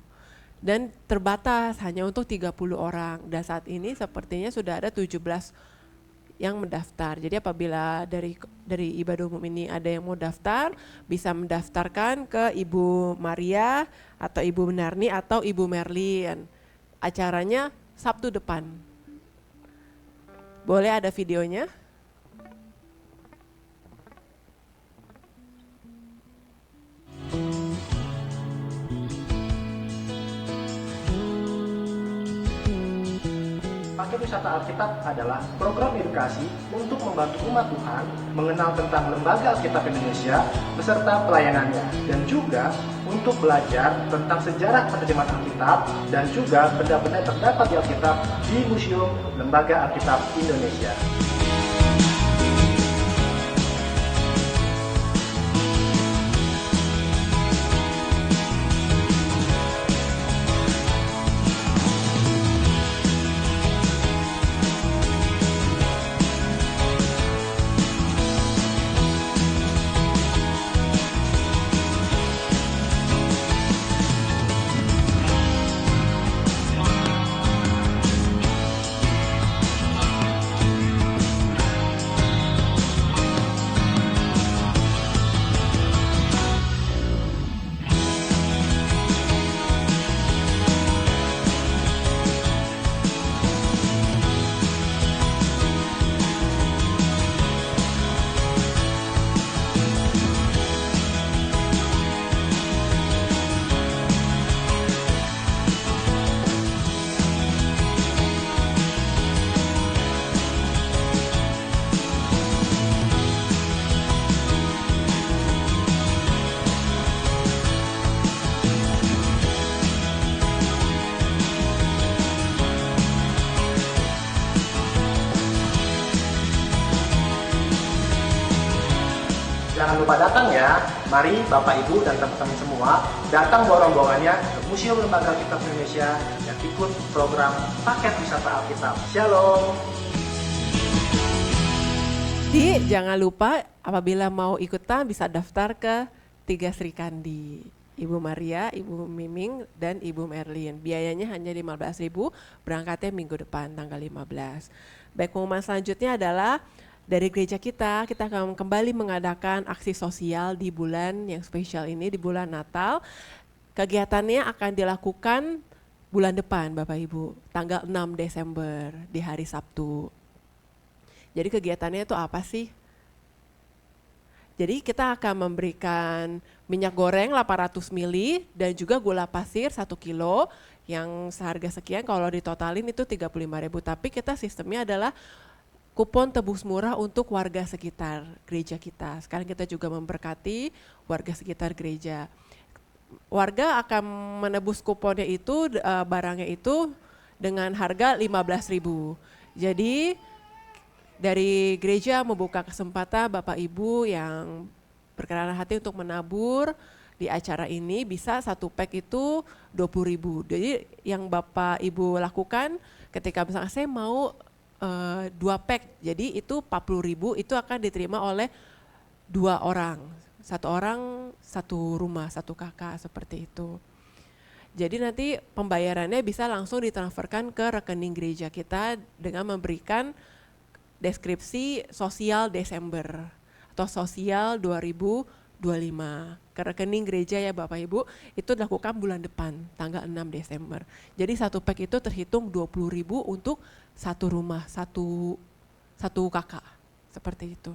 dan terbatas hanya untuk 30 orang. Dan saat ini sepertinya sudah ada 17 yang mendaftar. Jadi apabila dari ibadah umum ini ada yang mau daftar, bisa mendaftarkan ke Ibu Maria atau Ibu Narni atau Ibu Merlin. Acaranya Sabtu depan. Boleh ada videonya? Paket Wisata Alkitab adalah program edukasi untuk membantu umat Tuhan mengenal tentang Lembaga Alkitab Indonesia beserta pelayanannya, dan juga untuk belajar tentang sejarah penerjemahan Alkitab dan juga benda-benda yang terdapat di Alkitab di Museum Lembaga Alkitab Indonesia. lupa datang ya. Mari Bapak Ibu dan teman-teman semua datang rombongannya ke Museum Lembaga Alkitab Indonesia dan ikut program paket wisata Alkitab. Shalom. Jangan lupa apabila mau ikutan bisa daftar ke 3 Sri Kandi. Ibu Maria, Ibu Miming, dan Ibu Merlin. Biayanya hanya 15.000, berangkatnya minggu depan tanggal 15. Baik, pengumuman selanjutnya adalah dari gereja kita akan kembali mengadakan aksi sosial di bulan yang spesial ini, di bulan Natal. Kegiatannya akan dilakukan bulan depan Bapak Ibu, tanggal 6 Desember di hari Sabtu. Jadi kegiatannya itu apa sih? Jadi kita akan memberikan minyak goreng 800 ml dan juga gula pasir 1 kilo yang seharga sekian, kalau ditotalin itu 35.000, tapi kita sistemnya adalah kupon tebus murah untuk warga sekitar gereja kita. Sekarang kita juga memberkati warga sekitar gereja. Warga akan menebus kuponnya itu, barangnya itu dengan harga 15.000. Jadi dari gereja membuka kesempatan Bapak Ibu yang berkenan hati untuk menabur di acara ini, bisa 1 pack itu 20.000. Jadi yang Bapak Ibu lakukan ketika misalnya saya mau 2 pack, jadi itu 40.000, itu akan diterima oleh 2 orang. 1 orang 1 rumah, 1 kakak, seperti itu. Jadi nanti pembayarannya bisa langsung ditransferkan ke rekening gereja kita dengan memberikan deskripsi sosial Desember atau sosial 2025 ke rekening gereja ya Bapak Ibu, itu dilakukan bulan depan tanggal 6 Desember. Jadi 1 pack itu terhitung 20.000 untuk 1 rumah, satu kakak, seperti itu.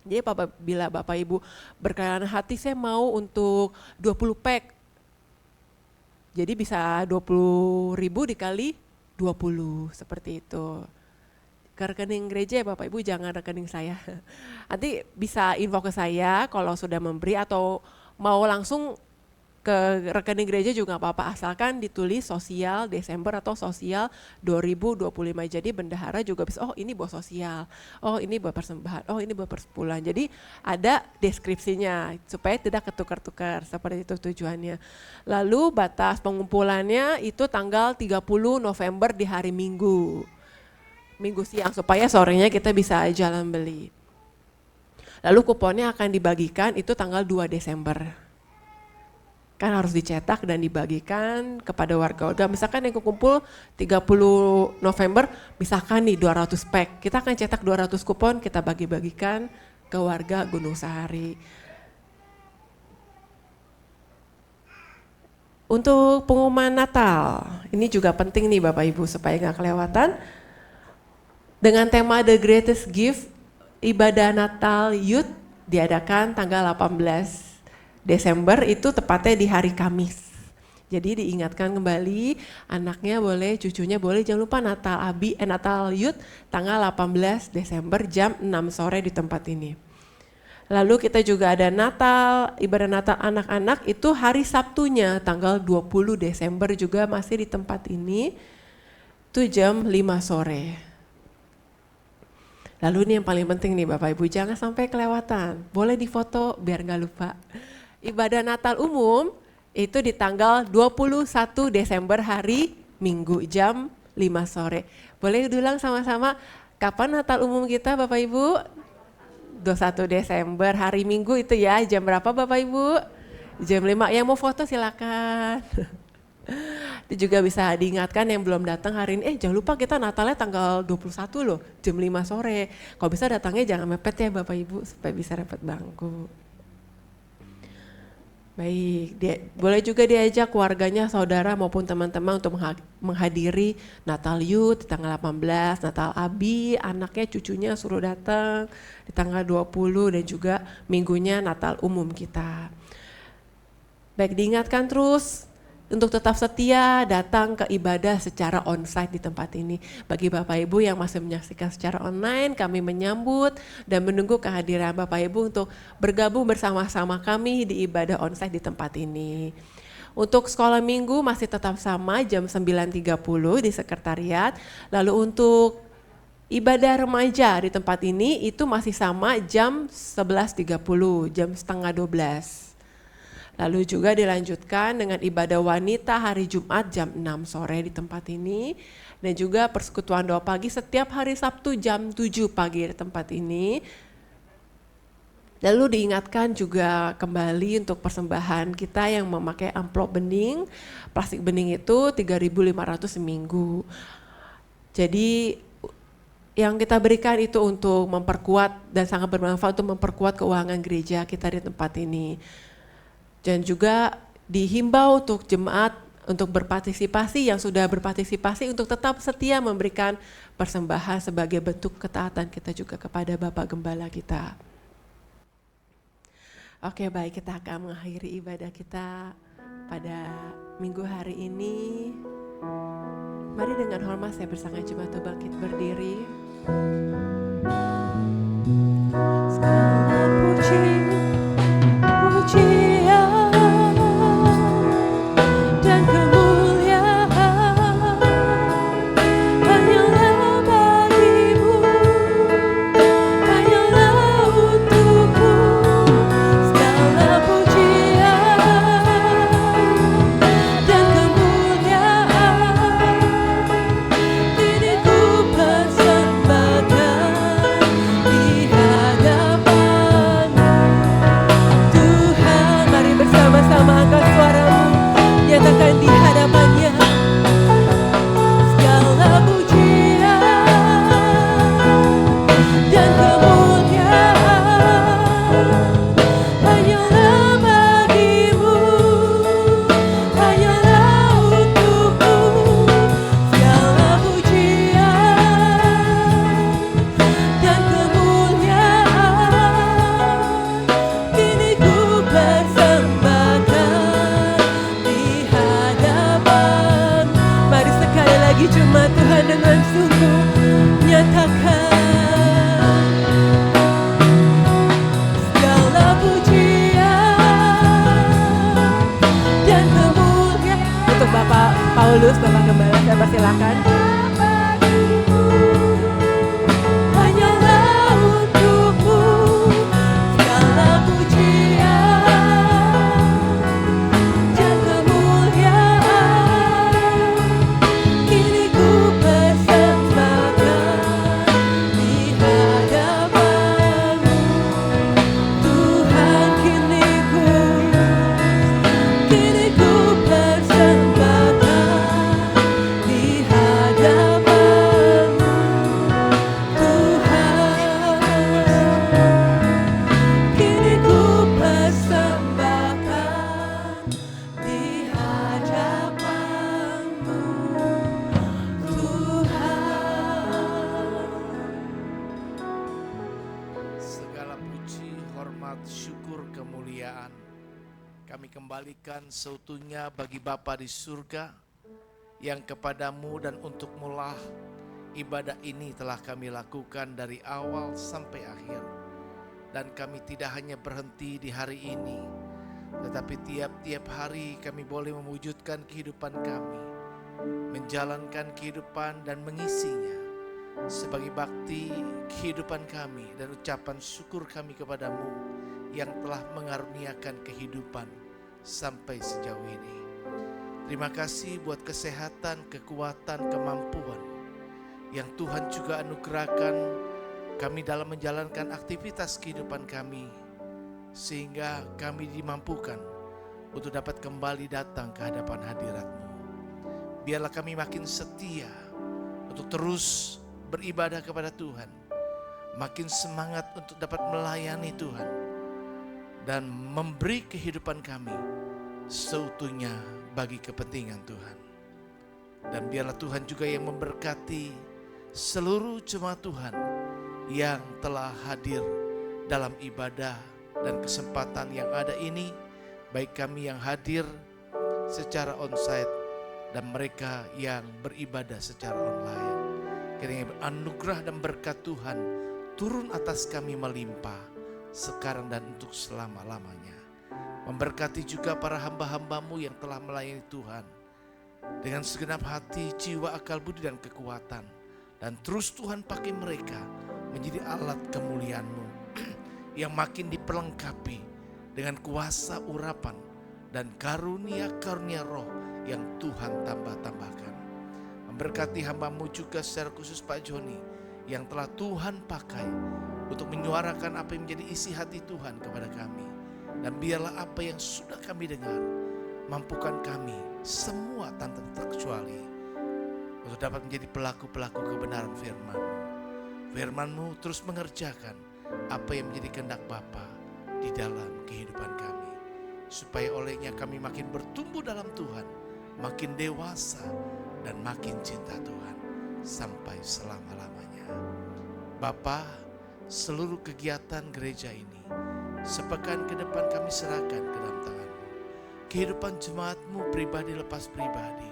Jadi bila Bapak Ibu berkenan hati saya mau untuk 20 pack, jadi bisa 20.000 dikali 20, seperti itu. Ke rekening gereja ya Bapak Ibu, jangan rekening saya. Nanti bisa info ke saya kalau sudah memberi, atau mau langsung ke rekening gereja juga apa-apa, asalkan ditulis sosial Desember atau sosial 2025. Jadi bendahara juga bisa, oh ini buat sosial, oh ini buat persembahan, oh ini buat persepuluhan. Jadi ada deskripsinya supaya tidak ketukar-tukar, seperti itu tujuannya. Lalu batas pengumpulannya itu tanggal 30 November di hari Minggu siang, supaya sorenya kita bisa jalan beli. Lalu kuponnya akan dibagikan itu tanggal 2 Desember. Kan harus dicetak dan dibagikan kepada warga-warga. Misalkan yang kumpul 30 November, misalkan nih 200 pack. Kita akan cetak 200 kupon, kita bagi-bagikan ke warga Gunung Sahari. Untuk pengumuman Natal, ini juga penting nih Bapak Ibu supaya nggak kelewatan. Dengan tema The Greatest Gift, ibadah Natal Youth diadakan tanggal 18 Desember, itu tepatnya di hari Kamis. Jadi diingatkan kembali, anaknya boleh, cucunya boleh, jangan lupa Natal Youth tanggal 18 Desember jam 6 sore di tempat ini. Lalu kita juga ada ibadah Natal anak-anak itu hari Sabtunya tanggal 20 Desember juga masih di tempat ini, itu jam 5 sore. Lalu ini yang paling penting nih Bapak Ibu, jangan sampai kelewatan, boleh difoto biar nggak lupa. Ibadah Natal umum itu di tanggal 21 Desember hari Minggu jam 5 sore. Boleh diulang sama-sama, kapan Natal umum kita Bapak Ibu? 21 Desember hari Minggu itu ya, jam berapa Bapak Ibu? Jam 5, yang mau foto silakan. Itu juga bisa diingatkan yang belum datang hari ini, jangan lupa kita Natalnya tanggal 21 loh, jam 5 sore. Kalau bisa datangnya jangan mepet ya Bapak Ibu, supaya bisa dapat bangku. Baik, boleh juga diajak keluarganya, saudara maupun teman-teman untuk menghadiri Natal Youth di tanggal 18, Natal Abi, anaknya cucunya suruh datang di tanggal 20, dan juga minggunya Natal umum kita. Baik, diingatkan terus untuk tetap setia datang ke ibadah secara onsite di tempat ini. Bagi Bapak Ibu yang masih menyaksikan secara online, kami menyambut dan menunggu kehadiran Bapak Ibu untuk bergabung bersama-sama kami di ibadah onsite di tempat ini. Untuk sekolah minggu masih tetap sama jam 9.30 di sekretariat. Lalu untuk Ibadah remaja di tempat ini itu masih sama jam 11.30, jam setengah 12. Lalu juga dilanjutkan dengan ibadah wanita hari Jumat jam 6 sore di tempat ini. Dan juga persekutuan doa pagi setiap hari Sabtu jam 7 pagi di tempat ini. Lalu diingatkan juga kembali untuk persembahan kita yang memakai amplop bening. Plastik bening itu 3.500 seminggu. Jadi yang kita berikan itu untuk memperkuat dan sangat bermanfaat untuk memperkuat keuangan gereja kita di tempat ini. Dan juga dihimbau untuk jemaat untuk berpartisipasi, yang sudah berpartisipasi untuk tetap setia memberikan persembahan sebagai bentuk ketaatan kita juga kepada Bapak Gembala kita. Oke, baik, kita akan mengakhiri ibadah kita pada minggu hari ini. Mari dengan hormat saya bersama jemaat bangkit berdiri. Segala puji, pujian dan kemuliaan hanyalah bagimu, hanyalah untukmu. Segala pujian dan kemuliaan kini ku persembahkan di hadapan-Mu. Tuhan, mari bersama-sama angkat suaramu, nyatakan di hadapannya. Segala pujian dan kemuliaan hanyalah bagimu, hanyalah untukmu. Segala pujian dan kemuliaan kini ku persembahkan di hadapan. Mari sekali lagi jemaat Tuhan dengan sungguh nyatakan segala pujian dan kemuliaan. Untuk Bapak Paulus, Bapak Gembala, saya persilakan. Hanyalah untukmu segala pujian dan kemuliaan kini ku persembahkan di hadapan-Mu. Tuhan, kini ku persembahkan di hadapan-Mu. Tuhan, kini ku persembahkan di hadapan-Mu. Tuhan. Segala puji, hormat, syukur, kemuliaan kami kembalikan seutuhnya bagi Bapa di surga, yang kepadamu dan untukmu lah ibadah ini telah kami lakukan dari awal sampai akhir. Dan kami tidak hanya berhenti di hari ini, tetapi tiap-tiap hari kami boleh mewujudkan kehidupan kami, menjalankan kehidupan dan mengisinya sebagai bakti kehidupan kami dan ucapan syukur kami kepadamu yang telah mengaruniakan kehidupan sampai sejauh ini. Terima kasih buat kesehatan, kekuatan, kemampuan yang Tuhan juga anugerahkan kami dalam menjalankan aktivitas kehidupan kami, sehingga kami dimampukan untuk dapat kembali datang ke hadapan hadirat-Mu. Biarlah kami makin setia untuk terus beribadah kepada Tuhan, makin semangat untuk dapat melayani Tuhan dan memberi kehidupan kami seutuhnya bagi kepentingan Tuhan. Dan biarlah Tuhan juga yang memberkati seluruh jemaat Tuhan yang telah hadir dalam ibadah dan kesempatan yang ada ini, baik kami yang hadir secara onsite dan mereka yang beribadah secara online. Kiranya anugerah dan berkat Tuhan turun atas kami melimpah sekarang dan untuk selama-lamanya. Memberkati juga para hamba-hamba-Mu yang telah melayani Tuhan dengan segenap hati, jiwa, akal budi dan kekuatan, Dan terus Tuhan pakai mereka menjadi alat kemuliaan-Mu yang makin diperlengkapi dengan kuasa urapan dan karunia-karunia roh yang Tuhan tambah-tambahkan. Memberkati hamba-Mu juga secara khusus Pak Joni yang telah Tuhan pakai untuk menyuarakan apa yang menjadi isi hati Tuhan kepada kami. Dan biarlah apa yang sudah kami dengar mampukan kami semua tanpa terkecuali untuk dapat menjadi pelaku-pelaku kebenaran firman-Mu. Firman-Mu terus mengerjakan apa yang menjadi kehendak Bapa di dalam kehidupan kami. Supaya olehnya kami makin bertumbuh dalam Tuhan, makin dewasa dan makin cinta Tuhan sampai selama-lamanya. Bapa, seluruh kegiatan gereja ini sepekan ke depan kami serahkan ke dalam tangan-Mu. Kehidupan jemaat-Mu pribadi lepas pribadi,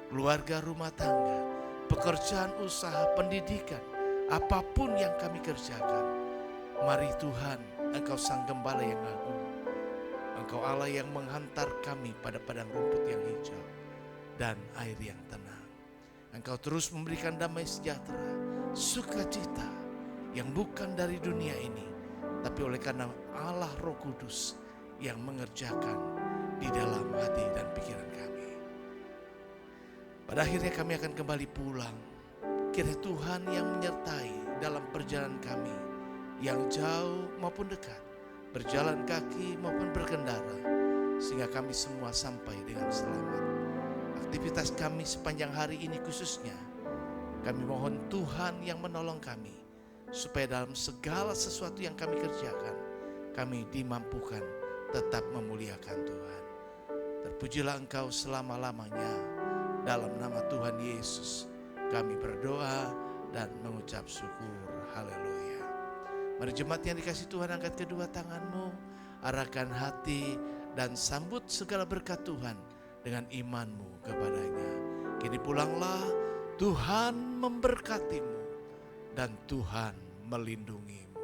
keluarga rumah tangga, pekerjaan usaha, pendidikan, apapun yang kami kerjakan. Mari Tuhan, Engkau Sang Gembala yang agung. Engkau Allah yang menghantar kami pada padang rumput yang hijau dan air yang tenang. Engkau terus memberikan damai sejahtera, sukacita yang bukan dari dunia ini, tapi oleh karena Allah Roh Kudus yang mengerjakan di dalam hati dan pikiran kami. Pada akhirnya kami akan kembali pulang. Kiranya Tuhan yang menyertai dalam perjalanan kami, yang jauh maupun dekat, berjalan kaki maupun berkendara, sehingga kami semua sampai dengan selamat. Aktivitas kami sepanjang hari ini khususnya, kami mohon Tuhan yang menolong kami, supaya dalam segala sesuatu yang kami kerjakan, kami dimampukan tetap memuliakan Tuhan. Terpujilah Engkau selama-lamanya. Dalam nama Tuhan Yesus kami berdoa dan mengucap syukur. Haleluya. Mari jemaat yang dikasih Tuhan, angkat kedua tanganmu, arahkan hati dan sambut segala berkat Tuhan dengan imanmu kepadanya. Kini pulanglah, Tuhan memberkatimu dan Tuhan melindungimu.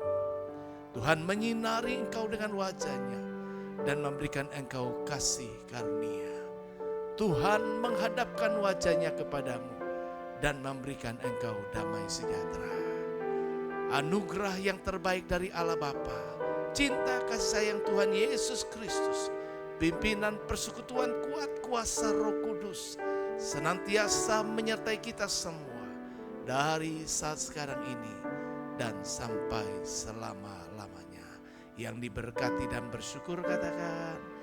Tuhan menyinari engkau dengan wajah-Nya dan memberikan engkau kasih karunia. Tuhan menghadapkan wajah-Nya kepadamu dan memberikan engkau damai sejahtera. Anugerah yang terbaik dari Allah Bapa, cinta kasih sayang Tuhan Yesus Kristus, pimpinan persekutuan kuat kuasa Roh Kudus, senantiasa menyertai kita semua dari saat sekarang ini dan sampai selama-lamanya. Yang diberkati dan bersyukur katakan